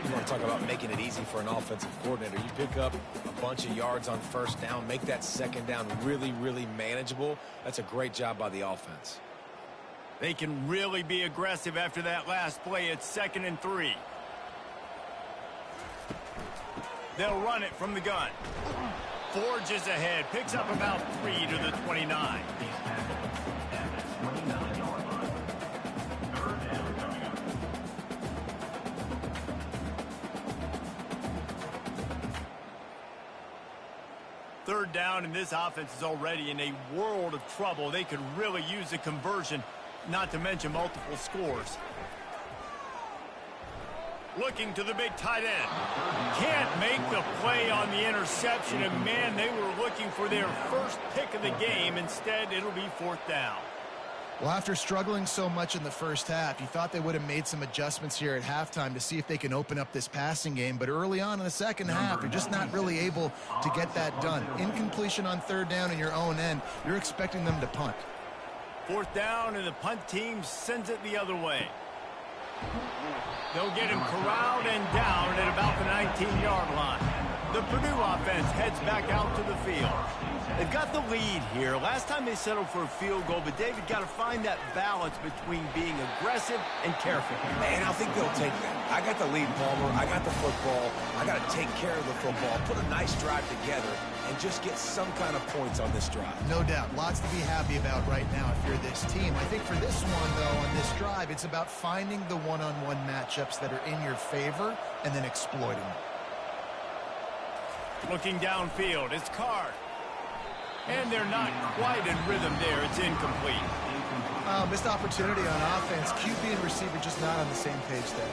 You want to talk about making it easy for an offensive coordinator. You pick up a bunch of yards on 1st down, make that 2nd down really, really manageable. That's a great job by the offense. They can really be aggressive after that last play. It's 2nd and 3. They'll run it from the gun. Forges ahead, picks up about 3 to the 29. Third down, and this offense is already in a world of trouble. They could really use a conversion, not to mention multiple scores. Looking to the big tight end. Can't make the play on the interception, and man, they were looking for their first pick of the game. Instead, it'll be 4th down. Well, after struggling so much in the first half, you thought they would have made some adjustments here at halftime to see if they can open up this passing game. But early on in the second half, you're just not really able to get that done. Incompletion on 3rd down in your own end, you're expecting them to punt. 4th down, and the punt team sends it the other way. They'll get him corralled and down at about the 19-yard line. The Purdue offense heads back out to the field. They've got the lead here. Last time they settled for a field goal, but David got to find that balance between being aggressive and careful. And I think they'll take that. I got the lead, Palmer. I got the football. I got to take care of the football, put a nice drive together, and just get some kind of points on this drive. No doubt. Lots to be happy about right now if you're this team. I think for this one, though, on this drive, it's about finding the one-on-one matchups that are in your favor and then exploiting them. Looking downfield, it's Card. And they're not quite in rhythm there. It's incomplete. Missed opportunity on offense. QB and receiver just not on the same page there.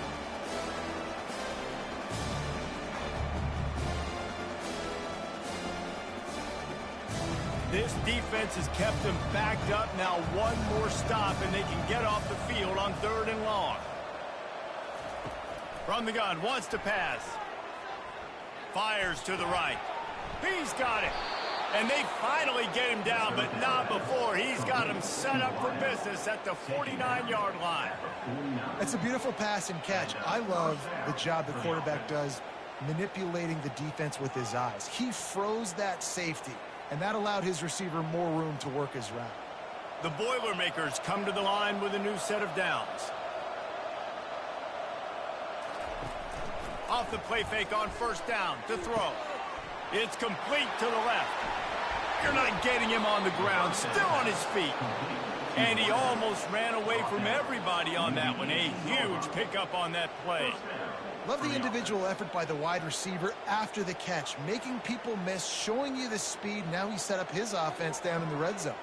This defense has kept them backed up. Now one more stop, and they can get off the field on 3rd and long. From the gun, wants to pass. Fires to the right. He's got it. And they finally get him down, but not before. He's got him set up for business at the 49-yard line. It's a beautiful pass and catch. I love the job the quarterback does manipulating the defense with his eyes. He froze that safety, and that allowed his receiver more room to work his route. The Boilermakers come to the line with a new set of downs. Off the play fake on 1st down to throw. It's complete to the left. You're not getting him on the ground, still on his feet. And he almost ran away from everybody on that one. A huge pickup on that play. Love the individual effort by the wide receiver after the catch, making people miss, showing you the speed. Now he set up his offense down in the red zone.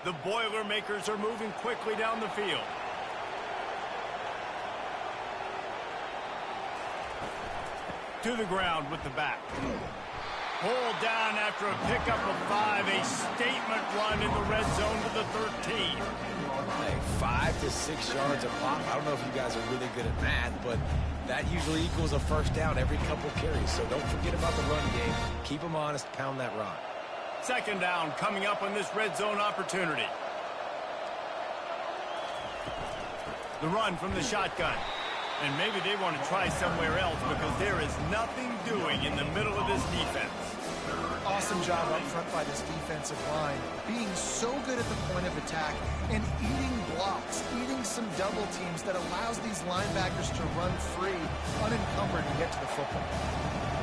The Boilermakers are moving quickly down the field. To the ground with the back. Pulled down after a pickup of 5. A statement run in the red zone to the 13. Hey, 5 to 6 yards a pop. I don't know if you guys are really good at math, but that usually equals a first down every couple carries. So don't forget about the run game. Keep them honest, pound that rock. Second down coming up on this red zone opportunity. The run from the shotgun. And maybe they want to try somewhere else because there is nothing doing in the middle of this defense. Awesome job up front by this defensive line, being so good at the point of attack and eating blocks, eating some double teams that allows these linebackers to run free, unencumbered, and get to the football.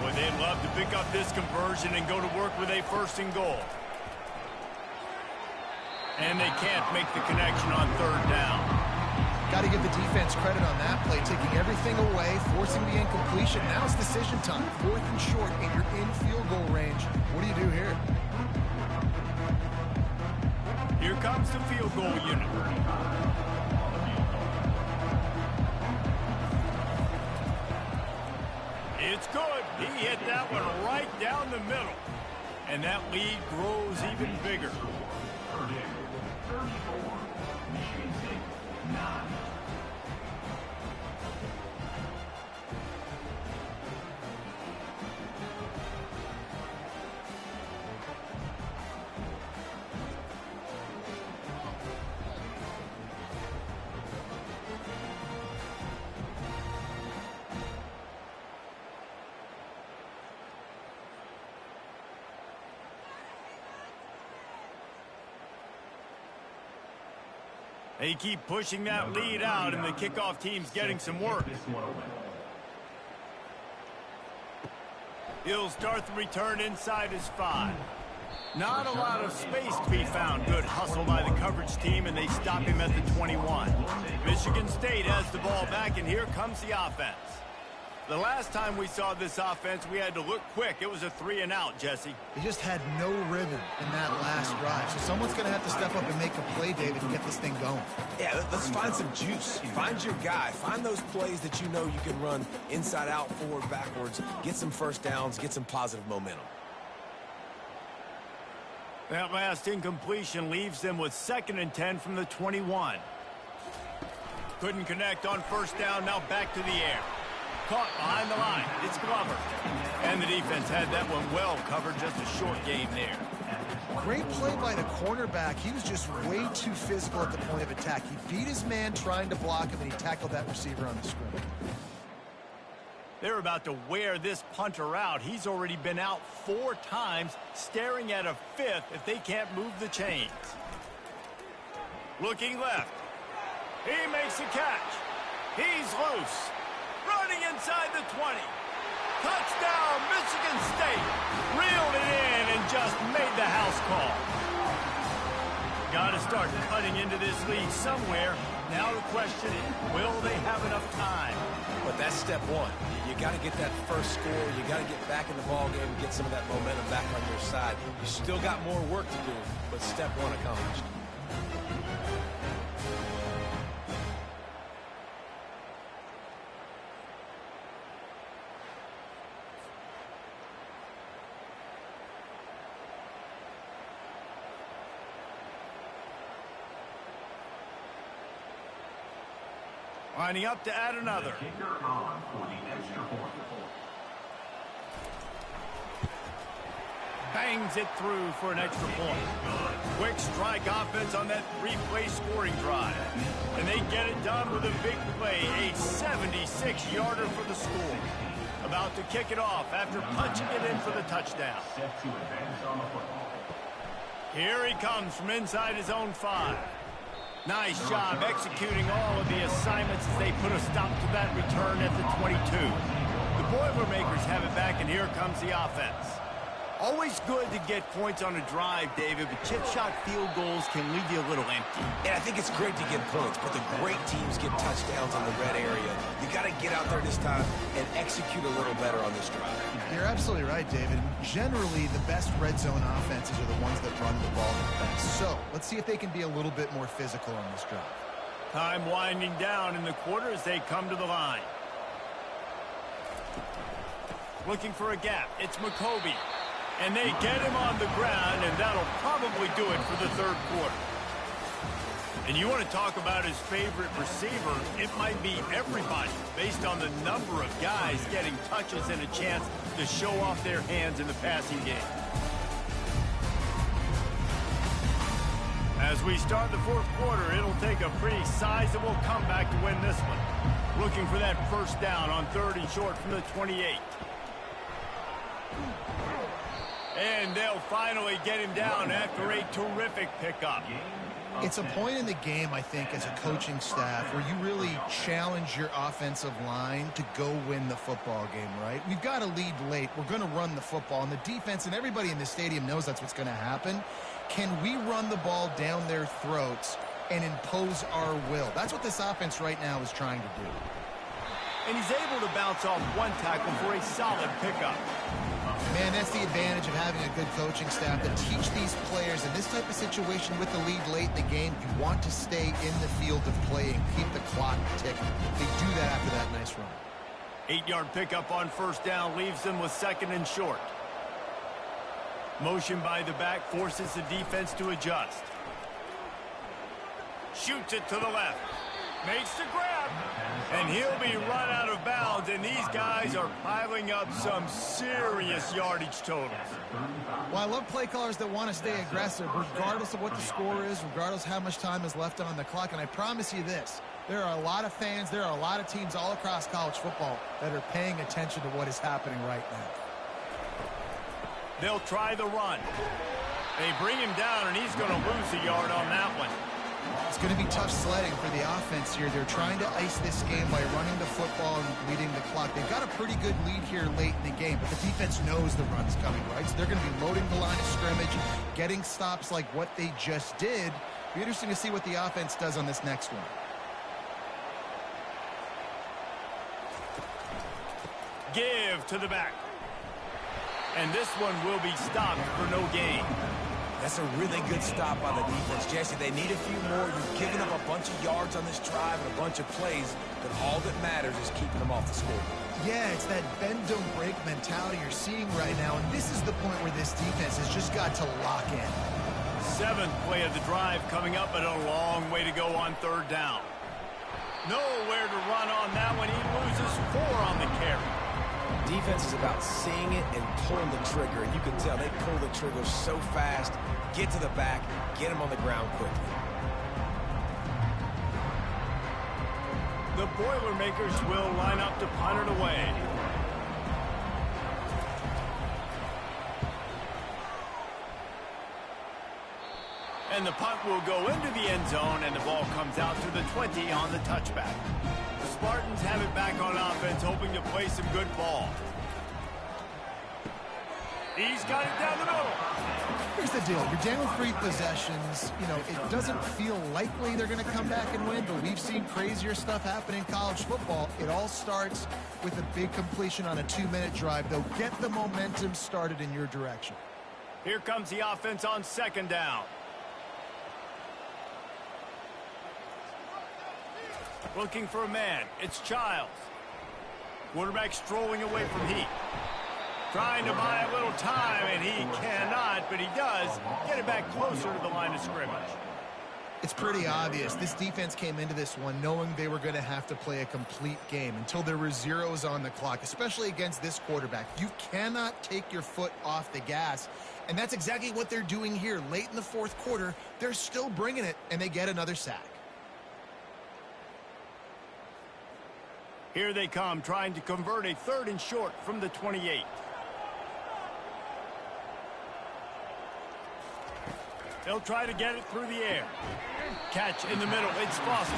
Boy, they'd love to pick up this conversion and go to work with a first and goal. And they can't make the connection on third down. Got to give the defense credit on that play, taking everything away, forcing the incompletion. Now it's decision time. 4th and short, and you're in field goal range. What do you do here? Here comes the field goal unit. It's good. He hit that one right down the middle. And that lead grows even bigger. Purdue, 34. Michigan State, 9. They keep pushing that lead out, and the kickoff team's getting some work. He'll start the return inside his 5. Not a lot of space to be found. Good hustle by the coverage team, and they stop him at the 21. Michigan State has the ball back, and here comes the offense. The last time we saw this offense, we had to look quick. It was a 3-and-out, Jesse. They just had no rhythm in that last drive. So someone's going to have to step up and make a play, David, and get this thing going. Yeah, let's find some juice. Find your guy. Find those plays that you know you can run inside out, forward, backwards. Get some first downs. Get some positive momentum. That last incompletion leaves them with 2nd and 10 from the 21. Couldn't connect on first down. Now back to the air. Caught behind the line. It's Glover. And the defense had that one well covered. Just a short game there. Great play by the cornerback. He was just way too physical at the point of attack. He beat his man trying to block him, and he tackled that receiver on the screen. They're about to wear this punter out. He's already been out 4 times, staring at a 5th if they can't move the chains. Looking left. He makes a catch. He's loose. Running inside the 20. Touchdown, Michigan State. Reeled it in and just made the house call. Got to start cutting into this lead somewhere. Now the question is, will they have enough time? But that's step one. You got to get that first score. You got to get back in the ball game and get some of that momentum back on your side. You still got more work to do, but step one accomplished. Lining up to add another. Kicker on for the extra point. Bangs it through for an extra point. Quick strike offense on that 3-play scoring drive. And they get it done with a big play, a 76-yarder for the score. About to kick it off after punching it in for the touchdown. Set to advance on the football. Here he comes from inside his own 5. Nice job executing all of the assignments as they put a stop to that return at the 22. The Boilermakers have it back, and here comes the offense. Always good to get points on a drive, David, but chip shot field goals can leave you a little empty. And I think it's great to get points, but the great teams get touchdowns in the red area. You got to get out there this time and execute a little better on this drive. You're absolutely right, David. Generally, the best red zone offenses are the ones that run the ball the best. So let's see if they can be a little bit more physical on this drive. Time winding down in the quarter as they come to the line. Looking for a gap. It's McCoby. And they get him on the ground, and that'll probably do it for the third quarter. And you want to talk about his favorite receiver, it might be everybody based on the number of guys getting touches and a chance to show off their hands in the passing game. As we start the fourth quarter, it'll take a pretty sizable comeback to win this one. Looking for that first down on 3rd and short from the 28. And they'll finally get him down after a terrific pickup. It's a point in the game, I think, as a coaching staff where you really challenge your offensive line to go win the football game, right? We've got to lead late. We're going to run the football. And the defense and everybody in the stadium knows that's what's going to happen. Can we run the ball down their throats and impose our will? That's what this offense right now is trying to do. And he's able to bounce off one tackle for a solid pickup. Man, that's the advantage of having a good coaching staff to teach these players in this type of situation with the lead late in the game. You want to stay in the field of play and keep the clock ticking. They do that after that nice run. 8-yard pickup on first down leaves them with 2nd and short. Motion by the back forces the defense to adjust. Shoots it to the left. Makes the grab. And he'll be run out of bounds, and these guys are piling up some serious yardage totals. Well, I love play callers that want to stay aggressive regardless of what the score is, regardless of how much time is left on the clock. And I promise you this, there are a lot of fans, there are a lot of teams all across college football that are paying attention to what is happening right now. They'll try the run. They bring him down, and he's going to lose a yard on that one. It's going to be tough sledding for the offense here. They're trying to ice this game by running the football and leading the clock. They've got a pretty good lead here late in the game, but the defense knows the run's coming, right? So they're going to be loading the line of scrimmage, getting stops like what they just did. Be interesting to see what the offense does on this next one. Give to the back. And this one will be stopped for no gain. That's a really good stop by the defense, Jesse. They need a few more. You've given up a bunch of yards on this drive and a bunch of plays, but all that matters is keeping them off the score. Yeah, it's that bend, don't break mentality you're seeing right now, and this is the point where this defense has just got to lock in. 7th play of the drive coming up, but a long way to go on 3rd down. Nowhere to run on that one. He loses 4 on the carry. Defense is about seeing it and pulling the trigger. And you can tell they pull the trigger so fast, get to the back, get him on the ground quickly. The Boilermakers will line up to punt it away. And the punt will go into the end zone, and the ball comes out to the 20 on the touchback. The Spartans have it back on offense, hoping to play some good ball. He's got it down the middle. Here's the deal. You're down 3 possessions. You know, it doesn't feel likely they're going to come back and win, but we've seen crazier stuff happen in college football. It all starts with a big completion on a 2-minute drive. They'll get the momentum started in your direction. Here comes the offense on 2nd down. Looking for a man. It's Childs. Quarterback strolling away from Heat. Trying to buy a little time, and he cannot, but he does get it back closer to the line of scrimmage. It's pretty obvious. This defense came into this one knowing they were going to have to play a complete game until there were zeros on the clock, especially against this quarterback. You cannot take your foot off the gas, and that's exactly what they're doing here. Late in the 4th quarter, they're still bringing it, and they get another sack. Here they come, trying to convert a 3rd and short from the 28. They'll try to get it through the air. Catch in the middle. It's Foster.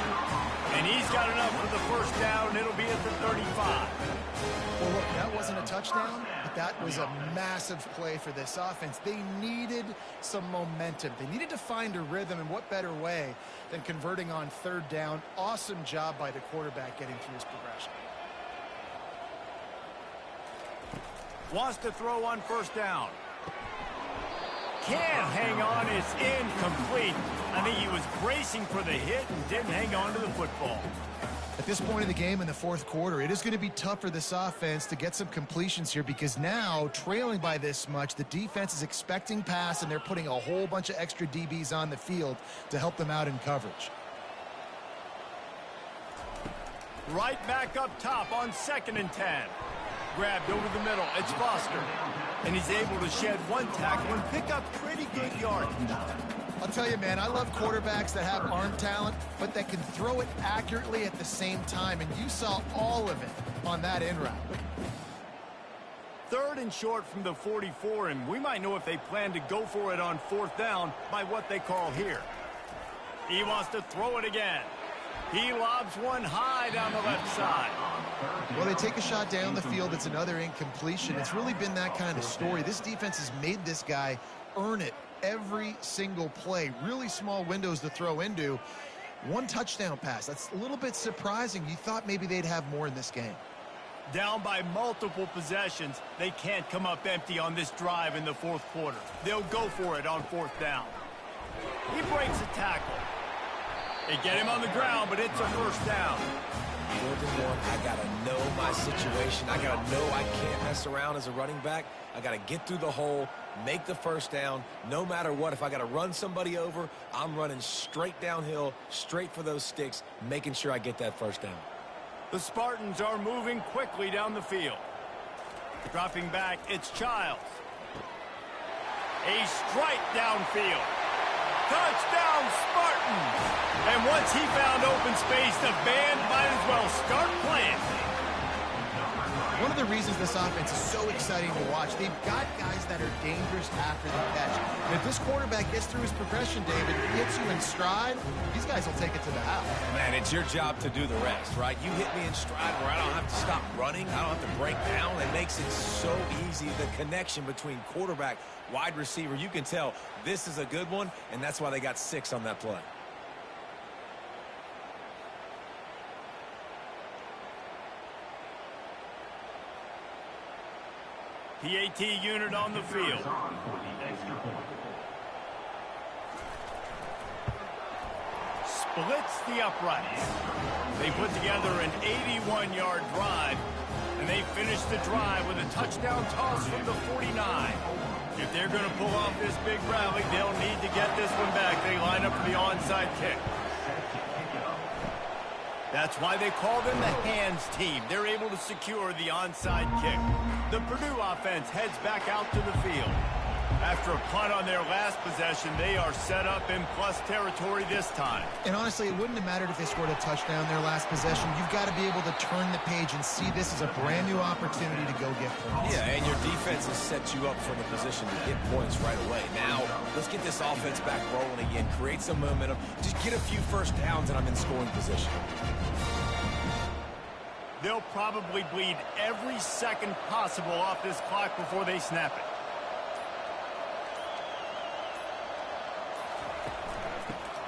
And he's got enough for the first down. It'll be at the 35. Well, look, that wasn't a touchdown, but that was a massive play for this offense. They needed some momentum. They needed to find a rhythm, and what better way than converting on 3rd down. Awesome job by the quarterback getting through his progression. Wants to throw on 1st down. Can't hang on. It's incomplete. I think he was bracing for the hit and didn't hang on to the football. At this point in the game in the 4th quarter, it is going to be tough for this offense to get some completions here because now, trailing by this much, the defense is expecting pass, and they're putting a whole bunch of extra DBs on the field to help them out in coverage. Right back up top on 2nd and 10. Grabbed over the middle. It's Foster. And he's able to shed one tackle and pick up pretty good yardage. I'll tell you, man, I love quarterbacks that have arm talent, but that can throw it accurately at the same time. And you saw all of it on that in route. 3rd and short from the 44, and we might know if they plan to go for it on 4th down by what they call here. He wants to throw it again. He lobs one high down the left side. Well, they take a shot down the field. It's another incompletion. It's really been that kind of story. This defense has made this guy earn it every single play. Really small windows to throw into. One touchdown pass. That's a little bit surprising. You thought maybe they'd have more in this game. Down by multiple possessions, they can't come up empty on this drive in the 4th quarter. They'll go for it on 4th down. He breaks a tackle. They get him on the ground, but it's a 1st down. 4th and 1, I got to know my situation. I got to know I can't mess around as a running back. I got to get through the hole, make the 1st down. No matter what, if I got to run somebody over, I'm running straight downhill, straight for those sticks, making sure I get that 1st down. The Spartans are moving quickly down the field. Dropping back, it's Childs. A strike downfield. Touchdown, Spartans! And once he found open space, the band might as well start playing. One of the reasons this offense is so exciting to watch, they've got guys that are dangerous after the catch. And if this quarterback gets through his progression, David, hits you in stride, these guys will take it to the house. Man, it's your job to do the rest, right? You hit me in stride where I don't have to stop running. I don't have to break down. It makes it so easy, the connection between quarterback, wide receiver. You can tell this is a good one, and that's why they got 6 on that play. PAT unit on the field. Splits the uprights. They put together an 81-yard drive, and they finish the drive with a touchdown toss from the 49. If they're going to pull off this big rally, they'll need to get this one back. They line up for the onside kick. That's why they call them the hands team. They're able to secure the onside kick. The Purdue offense heads back out to the field. After a punt on their last possession, they are set up in plus territory this time. And honestly, it wouldn't have mattered if they scored a touchdown their last possession. You've got to be able to turn the page and see this as a brand new opportunity to go get points. Yeah, and your defense has set you up for the position to get points right away. Now, let's get this offense back rolling again, create some momentum, just get a few 1st downs, and I'm in scoring position. They'll probably bleed every second possible off this clock before they snap it.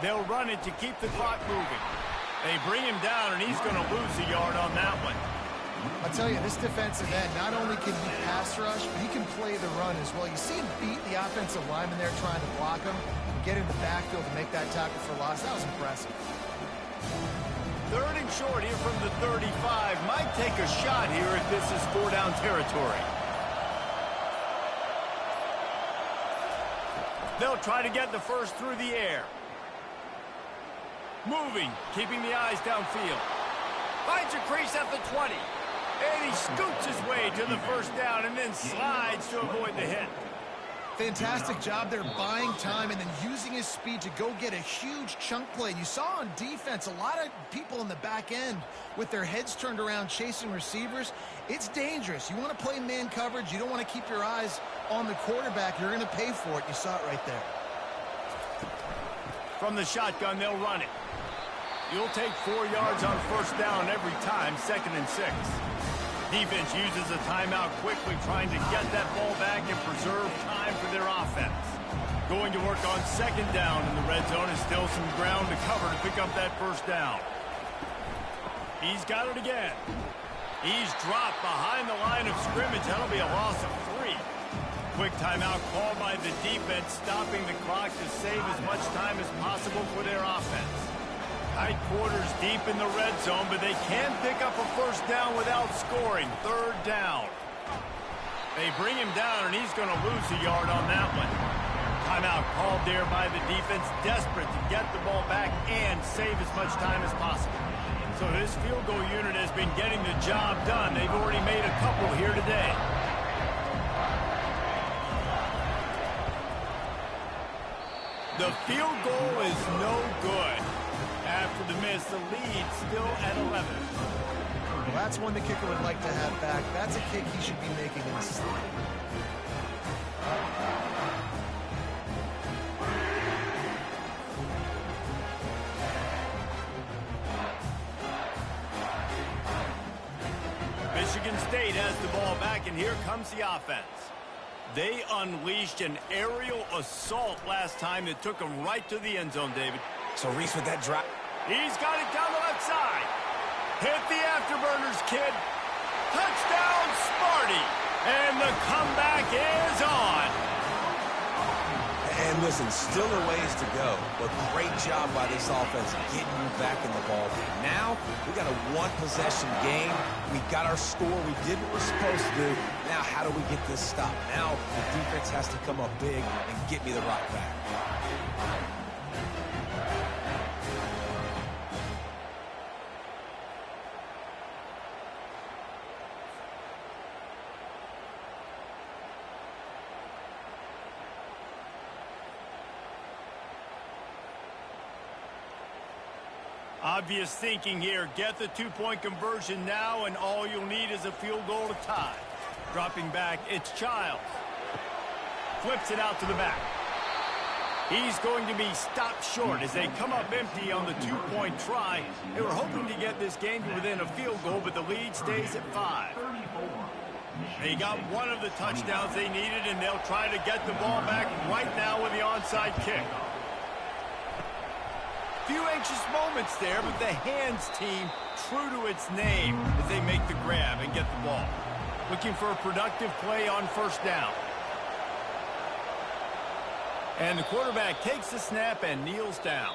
They'll run it to keep the clock moving. They bring him down, and he's going to lose a yard on that one. I'll tell you, this defensive end, not only can he pass rush, but he can play the run as well. You see him beat the offensive lineman there trying to block him, get in the backfield and make that tackle for loss. That was impressive. 3rd and short here from the 35. Might take a shot here if this is 4-down territory. They'll try to get the 1st through the air. Moving, keeping the eyes downfield. Finds a crease at the 20. And he scoots his way to the 1st down and then slides to avoid the hit. Fantastic job there buying time and then using his speed to go get a huge chunk play. You saw on defense a lot of people in the back end with their heads turned around chasing receivers. It's dangerous. You want to play man coverage. You don't want to keep your eyes on the quarterback. You're going to pay for it. You saw it right there. From the shotgun, they'll run it. You'll take 4 yards on 1st down every time, 2nd and 6. Defense uses a timeout quickly, trying to get that ball back and preserve time for their offense. Going to work on 2nd down in the red zone is still some ground to cover to pick up that 1st down. He's got it again. He's dropped behind the line of scrimmage. That'll be a loss of 3. Quick timeout called by the defense, stopping the clock to save as much time as possible for their offense. Tight quarters deep in the red zone, but they can pick up a 1st down without scoring. 3rd down. They bring him down, and he's going to lose a yard on that one. Timeout called there by the defense, desperate to get the ball back and save as much time as possible. So this field goal unit has been getting the job done. They've already made a couple here today. The field goal is no good. After the miss, the lead still at 11. Well, that's one the kicker would like to have back. That's a kick he should be making in his sleep. Michigan State has the ball back, and here comes the offense. They unleashed an aerial assault last time that took them right to the end zone, David. So Reese with that drop. He's got it down the left side. Hit the afterburners, kid. Touchdown, Sparty. And the comeback is on. And listen, still a ways to go, but great job by this offense getting you back in the ball game. Now, we got a one-possession game. We got our score. We did what we're supposed to do. Now, how do we get this stopped? Now, the defense has to come up big and get me the rock back. Obvious thinking here. Get the two-point conversion now, and all you'll need is a field goal to tie. Dropping back, it's Childs. Flips it out to the back. He's going to be stopped short as they come up empty on the two-point try. They were hoping to get this game to within a field goal, but the lead stays at 5. They got one of the touchdowns they needed, and they'll try to get the ball back right now with the onside kick. Few anxious moments there, but the hands team true to its name as they make the grab and get the ball. Looking for a productive play on first down. And the quarterback takes the snap and kneels down.